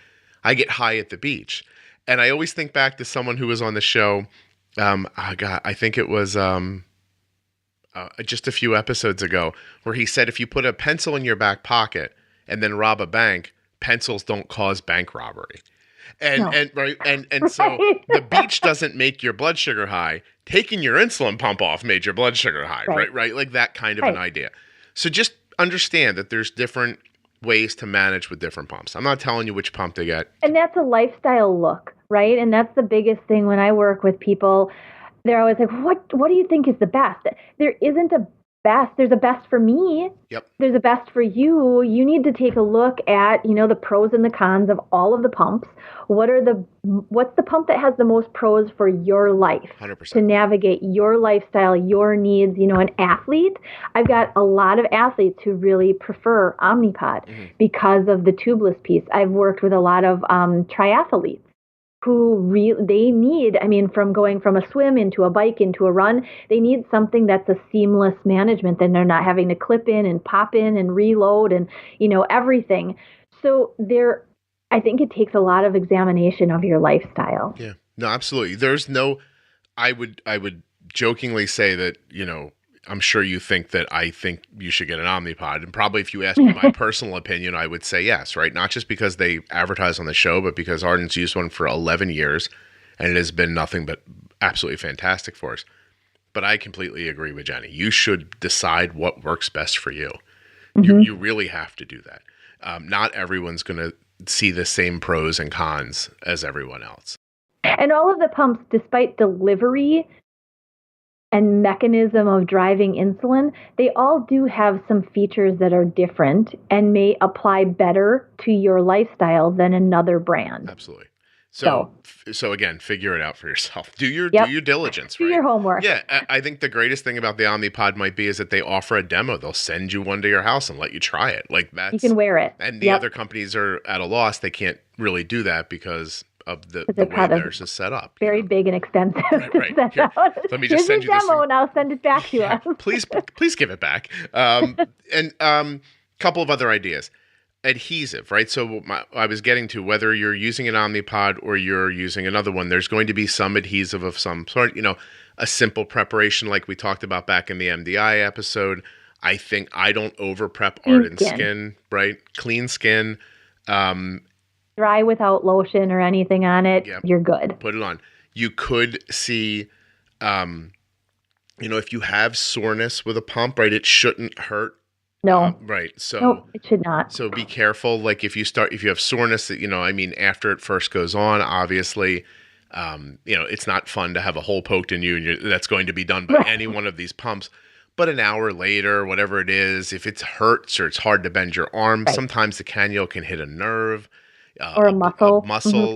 I get high at the beach. And I always think back to someone who was on the show. I think it was just a few episodes ago where he said, if you put a pencil in your back pocket and then rob a bank, pencils don't cause bank robbery. And so the beach doesn't make your blood sugar high. Taking your insulin pump off made your blood sugar high, right? Like that kind of an idea. So just understand that there's different ways to manage with different pumps. I'm not telling you which pump to get. And that's a lifestyle look, right? And that's the biggest thing when I work with people. They're always like, what do you think is the best? There isn't a best. There's a best for me. Yep. There's a best for you. You need to take a look at, the pros and the cons of all of the pumps. What's the pump that has the most pros for your life? 100%. To navigate your lifestyle, your needs, an athlete. I've got a lot of athletes who really prefer Omnipod because of the tubeless piece. I've worked with a lot of triathletes who they need, from going from a swim into a bike into a run, they need something that's a seamless management. Then they're not having to clip in and pop in and reload and, everything. So I think it takes a lot of examination of your lifestyle. Yeah, no, absolutely. I would jokingly say that, I'm sure you think that I think you should get an Omnipod. And probably if you ask me my personal opinion, I would say yes, right? Not just because they advertise on the show, but because Arden's used one for 11 years and it has been nothing but absolutely fantastic for us. But I completely agree with Jenny. You should decide what works best for you. You really have to do that. Not everyone's going to see the same pros and cons as everyone else. And all of the pumps, despite delivery and mechanism of driving insulin, they all do have some features that are different and may apply better to your lifestyle than another brand. Absolutely. So again, figure it out for yourself. Do your diligence. Do your homework. Yeah, I think the greatest thing about the Omnipod might be is that they offer a demo. They'll send you one to your house and let you try it. Like that's you can wear it. And the other companies are at a loss. They can't really do that because of the way theirs is set up. Very big and expensive. Right. Here, let me just send you demo this and I'll send it back to us. Please give it back. And couple of other ideas. Adhesive, right? So I was getting to whether you're using an Omnipod or you're using another one, there's going to be some adhesive of some sort, a simple preparation like we talked about back in the MDI episode. I think I don't over prep Arden skin, right? Clean skin. Dry without lotion or anything on it, you're good. Put it on. You could see, if you have soreness with a pump, right, it shouldn't hurt. No. Right. So no, it should not. So be careful. Like if you have soreness that, after it first goes on, obviously, it's not fun to have a hole poked in you and that's going to be done by any one of these pumps. But an hour later, whatever it is, if it hurts or it's hard to bend your arm, sometimes the cannula can hit a nerve. Or a muscle.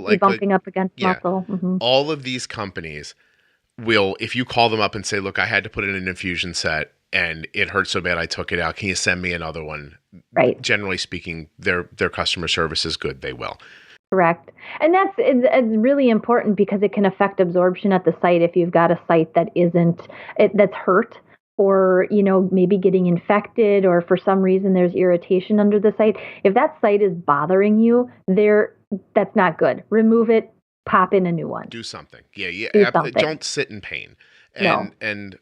Like bumping up against muscle. Mm-hmm. All of these companies will, if you call them up and say, look, I had to put in an infusion set and it hurt so bad I took it out. Can you send me another one? Right. Generally speaking, their customer service is good. They will. Correct. And it's really important because it can affect absorption at the site if you've got a site that that's hurt or, maybe getting infected or for some reason there's irritation under the site. If that site is bothering you, that's not good. Remove it, pop in a new one. Do something. Yeah. Do something. Don't sit in pain. And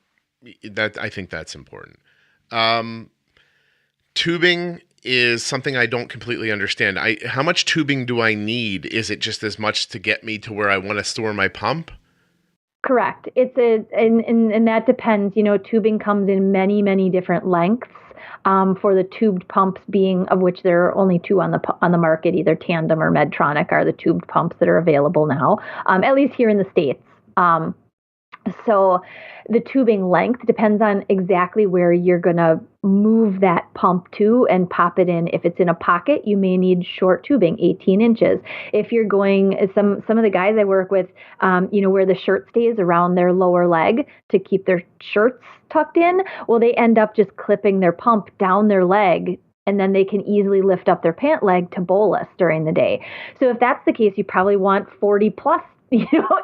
that I think that's important. Tubing is something I don't completely understand. How much tubing do I need? Is it just as much to get me to where I want to store my pump? Correct. And that depends. Tubing comes in many, many different lengths. For the tubed pumps of which there are only two on the market, either Tandem or Medtronic are the tubed pumps that are available now, at least here in the States. So the tubing length depends on exactly where you're going to move that pump to and pop it in. If it's in a pocket, you may need short tubing, 18 inches. If you're going, some of the guys I work with, where the shirt stays around their lower leg to keep their shirts tucked in, well, they end up just clipping their pump down their leg and then they can easily lift up their pant leg to bolus during the day. So if that's the case, you probably want 40 plus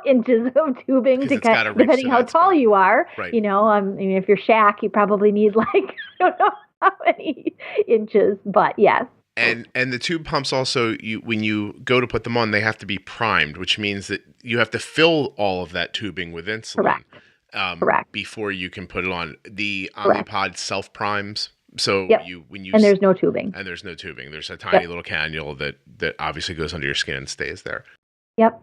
inches of tubing depending how tall you are. Right. If you're Shaq, you probably need I don't know how many inches, but yes. And the tube pumps also, when you go to put them on, they have to be primed, which means that you have to fill all of that tubing with insulin. Correct. Before you can put it on. The Omnipod self primes. So and there's no tubing. And there's no tubing. There's a tiny little cannula that obviously goes under your skin and stays there. Yep.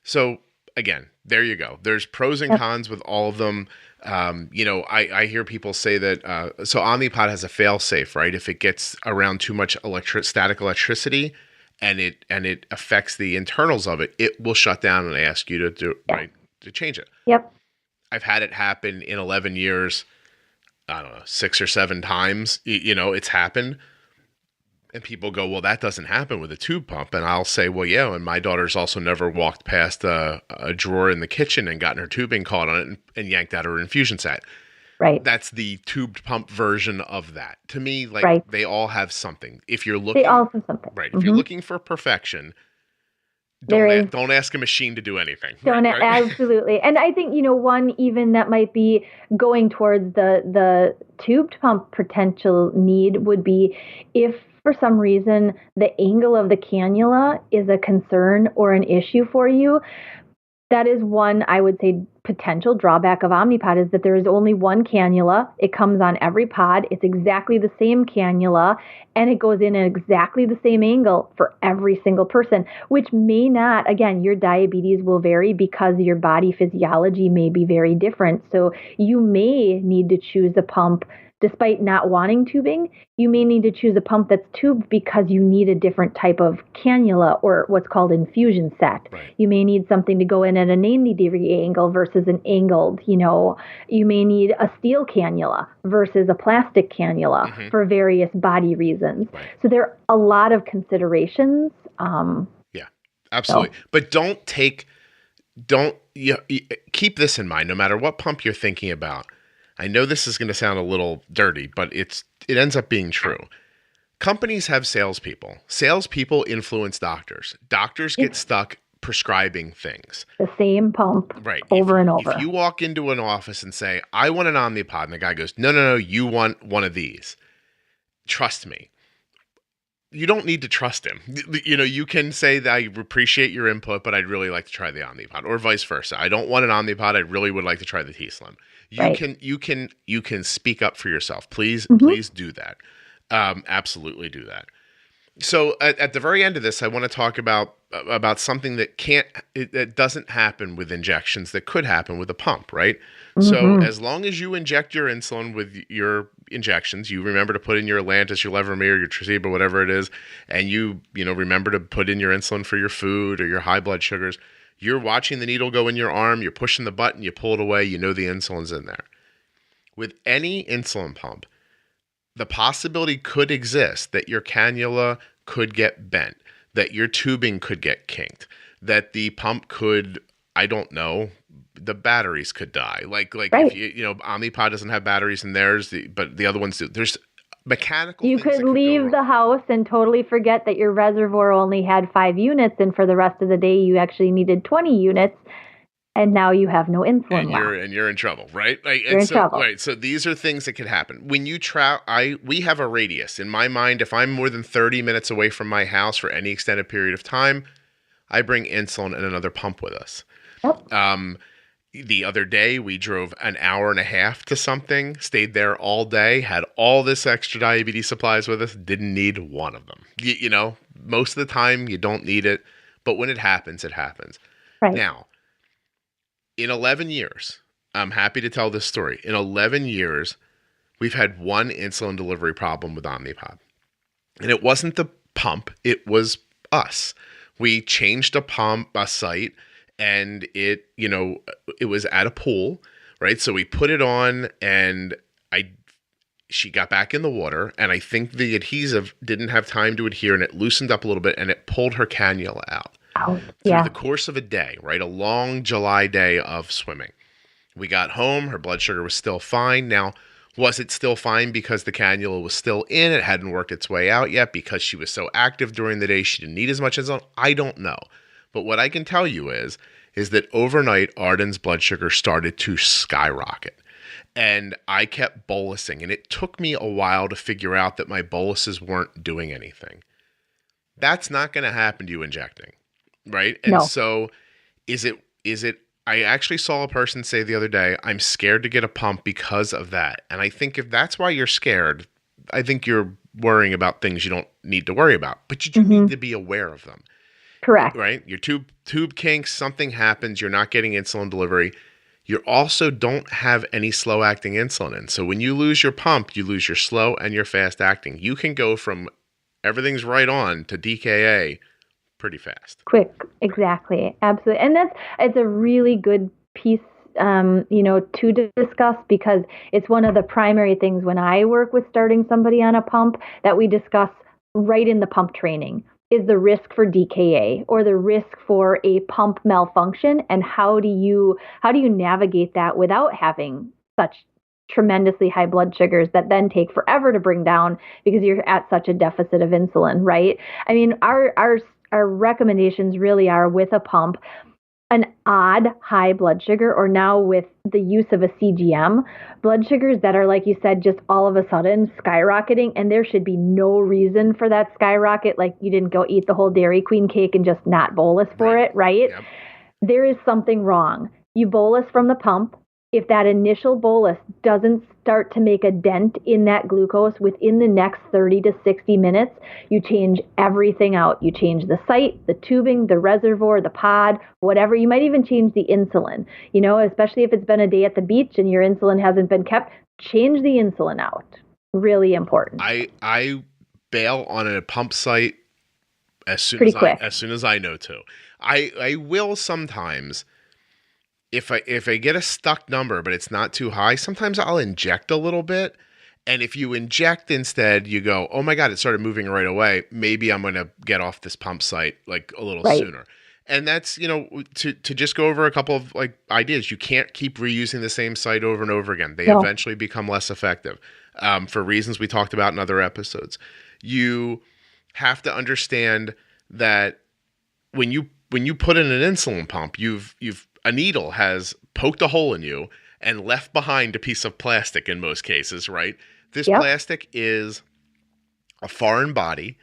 So again, there you go. There's pros and cons with all of them. I hear people say that, so Omnipod has a fail safe, right? If it gets around too much static electricity and it affects the internals of it, it will shut down and ask you to change it. Yep. I've had it happen in 11 years. I don't know, 6 or 7 times, it's happened. And people go, well, that doesn't happen with a tube pump. And I'll say, well, yeah. And my daughter's also never walked past a drawer in the kitchen and gotten her tubing caught on it and yanked out her infusion set. Right. That's the tubed pump version of that. To me, they all have something. If you're looking, they all have something. Right. If you're looking for perfection, don't ask a machine to do anything. Absolutely. And I think, one even that might be going towards the tubed pump potential need would be if for some reason the angle of the cannula is a concern or an issue for you. That is one, I would say, potential drawback of Omnipod is that there is only one cannula. It comes on every pod. It's exactly the same cannula, and it goes in at exactly the same angle for every single person, which may not, again, your diabetes will vary because your body physiology may be very different. So you may need to choose a pump. Despite not wanting tubing, you may need to choose a pump that's tubed because you need a different type of cannula or what's called infusion set. Right. You may need something to go in at a 90-degree angle versus an angled, you may need a steel cannula versus a plastic cannula for various body reasons. Right. So there are a lot of considerations. Yeah, absolutely. So. But keep this in mind, no matter what pump you're thinking about. I know this is going to sound a little dirty, but it ends up being true. Companies have salespeople. Salespeople influence doctors. Doctors get stuck prescribing things. The same pump over and over. If you walk into an office and say, I want an Omnipod, and the guy goes, no, you want one of these. Trust me. You don't need to trust him. You can say that I appreciate your input, but I'd really like to try the Omnipod, or vice versa. I don't want an Omnipod. I really would like to try the T-Slim. You can speak up for yourself. Please do that. Absolutely do that. So at the very end of this, I want to talk about something that doesn't happen with injections that could happen with a pump, right? So as long as you inject your insulin with your injections, you remember to put in your Lantus, your Levemir, your Tresiba, whatever it is, and you remember to put in your insulin for your food or your high blood sugars. You're watching the needle go in your arm, you're pushing the button, you pull it away, you know the insulin's in there. With any insulin pump, the possibility could exist that your cannula could get bent, that your tubing could get kinked, that the pump could, I don't know, the batteries could die. Like right. If Omnipod doesn't have batteries in theirs, but the other ones do. There's mechanical You could leave the house and totally forget that your reservoir only had 5 units, and for the rest of the day you actually needed 20 units, and now you have no insulin left. And you're in trouble, right? You're in trouble. Right. So these are things that could happen. When you we have a radius. In my mind, if I'm more than 30 minutes away from my house for any extended period of time, I bring insulin and another pump with us. Yep. The other day, we drove an hour and a half to something, stayed there all day, had all this extra diabetes supplies with us, didn't need one of them. Most of the time, you don't need it, but when it happens, it happens. Right. Now, in 11 years, I'm happy to tell this story. In 11 years, we've had one insulin delivery problem with Omnipod. And it wasn't the pump, it was us. We changed a site, and it was at a pool, right? So we put it on, and she got back in the water, and I think the adhesive didn't have time to adhere, and it loosened up a little bit, and it pulled her cannula out. Through the course of a day, right? A long July day of swimming. We got home, her blood sugar was still fine. Now, was it still fine because the cannula was still in? It hadn't worked its way out yet because she was so active during the day, she didn't need as much insulin? I don't know. But what I can tell you is that overnight, Arden's blood sugar started to skyrocket. And I kept bolusing, and it took me a while to figure out that my boluses weren't doing anything. That's not going to happen to you injecting, right? And so is it, I actually saw a person say the other day, I'm scared to get a pump because of that. And I think if that's why you're scared, I think you're worrying about things you don't need to worry about, but you do need to be aware of them. Correct. Right? Your tube kinks, something happens, you're not getting insulin delivery. You also don't have any slow-acting insulin in. So when you lose your pump, you lose your slow and your fast-acting. You can go from everything's right on to DKA pretty fast. Quick, exactly. Absolutely. And it's a really good piece to discuss, because it's one of the primary things when I work with starting somebody on a pump that we discuss right in the pump training is the risk for DKA or the risk for a pump malfunction, and how do you navigate that without having such tremendously high blood sugars that then take forever to bring down because you're at such a deficit of insulin, right? I mean, our recommendations really are with a pump, an odd high blood sugar, or now with the use of a CGM, blood sugars that are, like you said, just all of a sudden skyrocketing, and there should be no reason for that skyrocket. Like you didn't go eat the whole Dairy Queen cake and just not bolus for it, right? Yep. There is something wrong. You bolus from the pump. If that initial bolus doesn't start to make a dent in that glucose within the next 30 to 60 minutes, you change everything out. You change the site, the tubing, the reservoir, the pod, whatever. You might even change the insulin, especially if it's been a day at the beach and your insulin hasn't been kept, change the insulin out. Really important. I bail on a pump site as soon as I know to. I will sometimes, if I get a stuck number but it's not too high, sometimes I'll inject a little bit. And if you inject instead, you go, oh my God, it started moving right away. Maybe I'm going to get off this pump site like a little sooner. And that's, to just go over a couple of ideas. You can't keep reusing the same site over and over again. They eventually become less effective for reasons we talked about in other episodes. You have to understand that when you put in an insulin pump, a needle has poked a hole in you and left behind a piece of plastic in most cases, right? This plastic is a foreign body.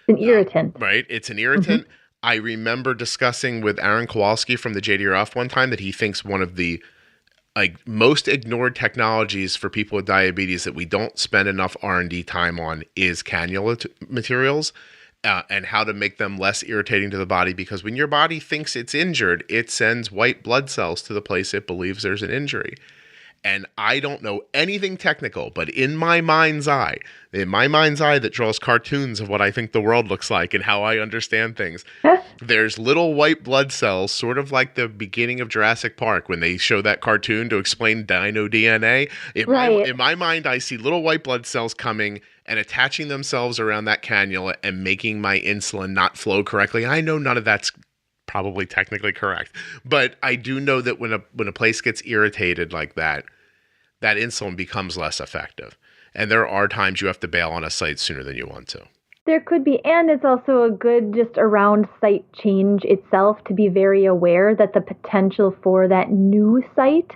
An irritant. Right? It's an irritant. Mm-hmm. I remember discussing with Aaron Kowalski from the JDRF one time that he thinks one of the most ignored technologies for people with diabetes that we don't spend enough R&D time on is cannula materials. And how to make them less irritating to the body, because when your body thinks it's injured, it sends white blood cells to the place it believes there's an injury. And I don't know anything technical, but in my mind's eye that draws cartoons of what I think the world looks like and how I understand things, there's little white blood cells, sort of like the beginning of Jurassic Park when they show that cartoon to explain dino DNA. In my mind, I see little white blood cells coming and attaching themselves around that cannula and making my insulin not flow correctly. I know none of that's probably technically correct, but I do know that when a place gets irritated like that, that insulin becomes less effective. And there are times you have to bail on a site sooner than you want to. There could be, and it's also a good just around site change itself to be very aware that the potential for that new site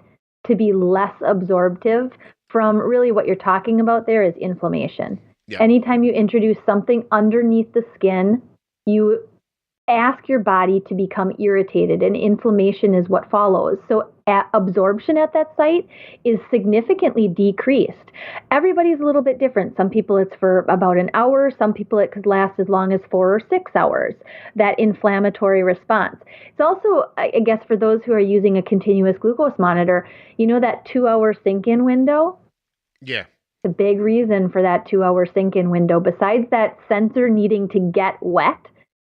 to be less absorptive from really what you're talking about there is inflammation. Yeah. Anytime you introduce something underneath the skin, you ask your body to become irritated, and inflammation is what follows. So absorption at that site is significantly decreased. Everybody's a little bit different. Some people it's for about an hour. Some people it could last as long as 4 or 6 hours, that inflammatory response. It's also, I guess, for those who are using a continuous glucose monitor, that 2-hour sink-in window? Yeah. The big reason for that 2-hour sink-in window, besides that sensor needing to get wet,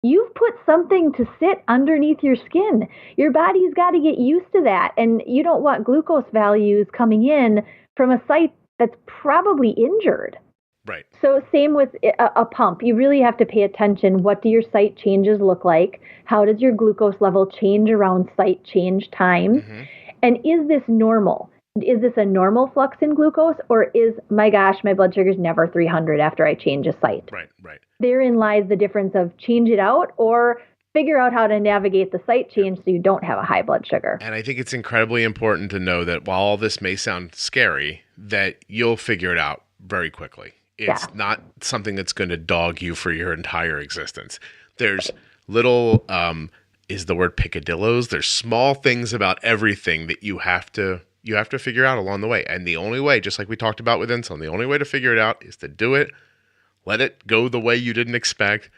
you've put something to sit underneath your skin. Your body's got to get used to that. And you don't want glucose values coming in from a site that's probably injured. Right. So same with a pump. You really have to pay attention. What do your site changes look like? How does your glucose level change around site change times? Mm-hmm. And is this normal? Is this a normal flux in glucose, or is, my gosh, my blood sugar's never 300 after I change a site? Right. Therein lies the difference of change it out or figure out how to navigate the site change so you don't have a high blood sugar. And I think it's incredibly important to know that while all this may sound scary, that you'll figure it out very quickly. It's not something that's going to dog you for your entire existence. There's little, is the word picadillos? There's small things about everything that you have to figure out along the way. And the only way, just like we talked about with insulin, the only way to figure it out is to do it, let it go the way you didn't expect,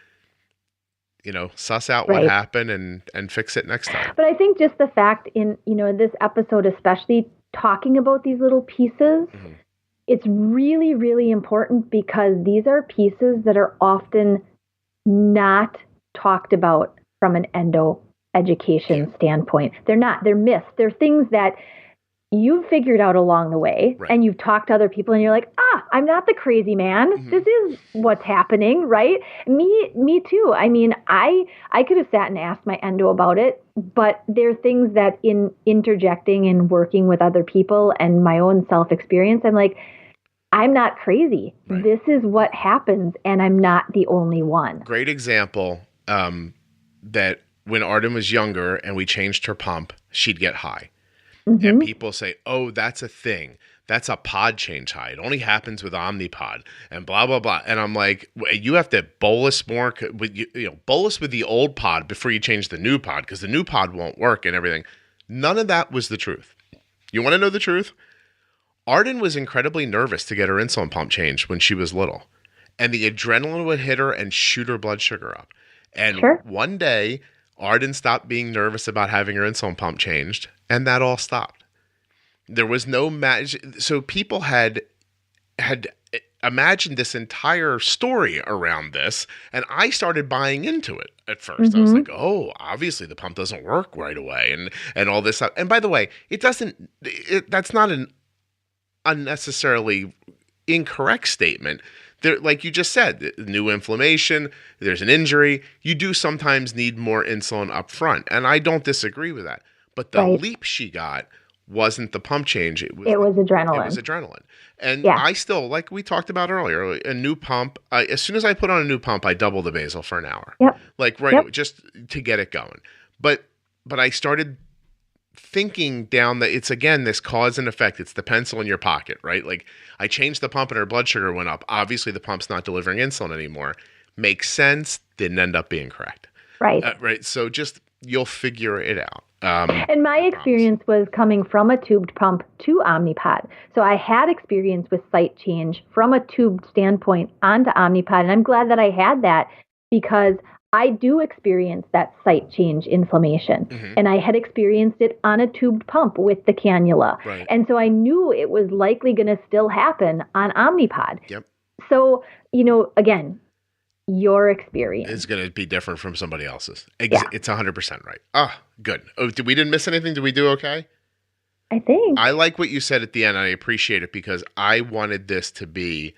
suss out what happened and fix it next time. But I think just the fact in, this episode, especially talking about these little pieces, mm-hmm. It's really, really important because these are pieces that are often not talked about from an endo education standpoint. They're missed. They're things that you've figured out along the way, and you've talked to other people and you're like, I'm not the crazy man. Mm-hmm. This is what's happening, right? Me too. I mean, I could have sat and asked my endo about it, but there are things that in interjecting and working with other people and my own self-experience, I'm like, I'm not crazy. Right. This is what happens, and I'm not the only one. Great example that when Arden was younger and we changed her pump, she'd get high. Mm-hmm. And people say, oh, that's a thing. That's a pod change high. It only happens with Omnipod and blah, blah, blah. And I'm like, you have to bolus more, bolus with the old pod before you change the new pod because the new pod won't work and everything. None of that was the truth. You want to know the truth? Arden was incredibly nervous to get her insulin pump changed when she was little. And the adrenaline would hit her and shoot her blood sugar up. And one day, Arden stopped being nervous about having her insulin pump changed, and that all stopped. There was no so people had imagined this entire story around this, and I started buying into it at first. I was like, oh, obviously the pump doesn't work right away, and all this stuff. And by the way, that's not an unnecessarily incorrect statement. There, like you just said, new inflammation, there's an injury. You do sometimes need more insulin up front, and I don't disagree with that. But the leap she got wasn't the pump change. It was adrenaline. It was adrenaline. And I still, like we talked about earlier, a new pump, as soon as I put on a new pump, I double the basal for an hour. Just to get it going. But I started thinking down that it's, again, this cause and effect. It's the pencil in your pocket, right? Like, I changed the pump and her blood sugar went up. Obviously, the pump's not delivering insulin anymore. Makes sense. Didn't end up being correct. Right. Right. So just, you'll figure it out. And my experience was coming from a tubed pump to Omnipod. So I had experience with site change from a tubed standpoint onto Omnipod. And I'm glad that I had that, because I do experience that site change inflammation. And I had experienced it on a tubed pump with the cannula. Right. And so I knew it was likely going to still happen on Omnipod. Yep. So, again, your experience is going to be different from somebody else's. It's 100% right. Ah, good. Oh, we didn't miss anything? Did we do okay? I think. I like what you said at the end. I appreciate it, because I wanted this to be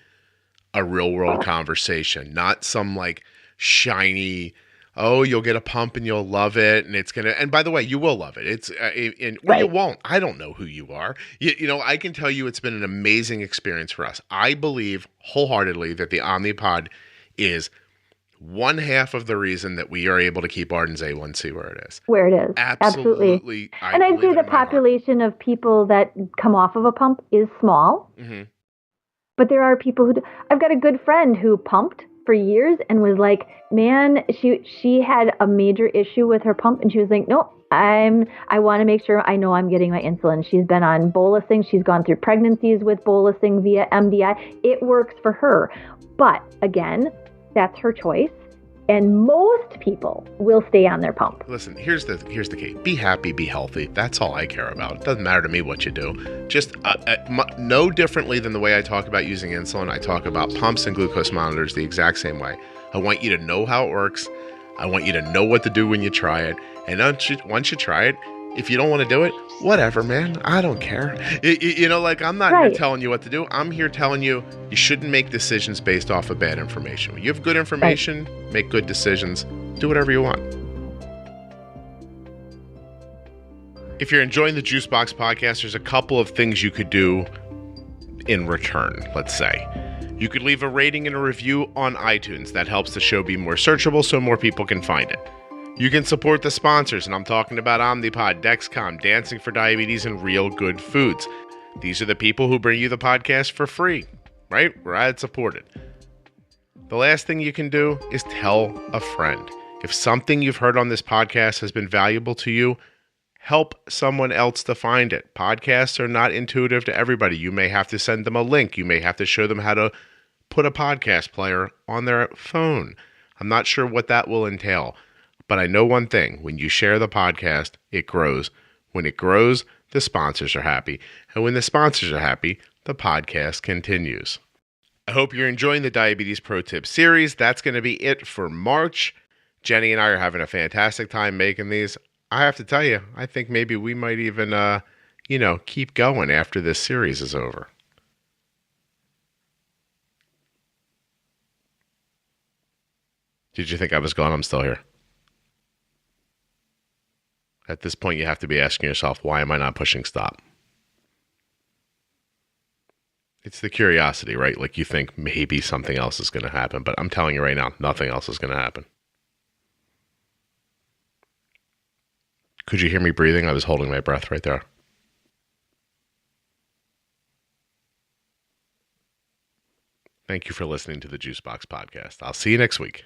a real world conversation, not some like shiny, oh, you'll get a pump and you'll love it, and it's gonna. And by the way, you will love it. It's or you won't. I don't know who you are. I can tell you, it's been an amazing experience for us. I believe wholeheartedly that the Omnipod is one half of the reason that we are able to keep Arden's A1C where it is. Where it is. Absolutely. And I'd say the population of people that come off of a pump is small. But there are people who I've got a good friend who pumped for years and was like, man, she had a major issue with her pump, and she was like, no, I want to make sure I know I'm getting my insulin. She's been on bolusing. She's gone through pregnancies with bolusing via MDI. It works for her. But again, that's her choice. And most people will stay on their pump. Listen, here's the key. Be happy, be healthy. That's all I care about. It doesn't matter to me what you do. Just no differently than the way I talk about using insulin. I talk about pumps and glucose monitors the exact same way. I want you to know how it works. I want you to know what to do when you try it. And once you try it, if you don't want to do it, whatever, man. I don't care. I'm not here telling you what to do. I'm here telling you shouldn't make decisions based off of bad information. When you have good information, make good decisions. Do whatever you want. If you're enjoying the Juicebox Podcast, there's a couple of things you could do in return, let's say. You could leave a rating and a review on iTunes. That helps the show be more searchable so more people can find it. You can support the sponsors, and I'm talking about Omnipod, Dexcom, Dancing for Diabetes, and Realgood Foods. These are the people who bring you the podcast for free, right? We're ad-supported. The last thing you can do is tell a friend. If something you've heard on this podcast has been valuable to you, help someone else to find it. Podcasts are not intuitive to everybody. You may have to send them a link. You may have to show them how to put a podcast player on their phone. I'm not sure what that will entail. But I know one thing, when you share the podcast, it grows. When it grows, the sponsors are happy. And when the sponsors are happy, the podcast continues. I hope you're enjoying the Diabetes Pro Tip series. That's going to be it for March. Jenny and I are having a fantastic time making these. I have to tell you, I think maybe we might even, keep going after this series is over. Did you think I was gone? I'm still here. At this point, you have to be asking yourself, why am I not pushing stop? It's the curiosity, right? Like you think maybe something else is going to happen, but I'm telling you right now, nothing else is going to happen. Could you hear me breathing? I was holding my breath right there. Thank you for listening to the Juicebox Podcast. I'll see you next week.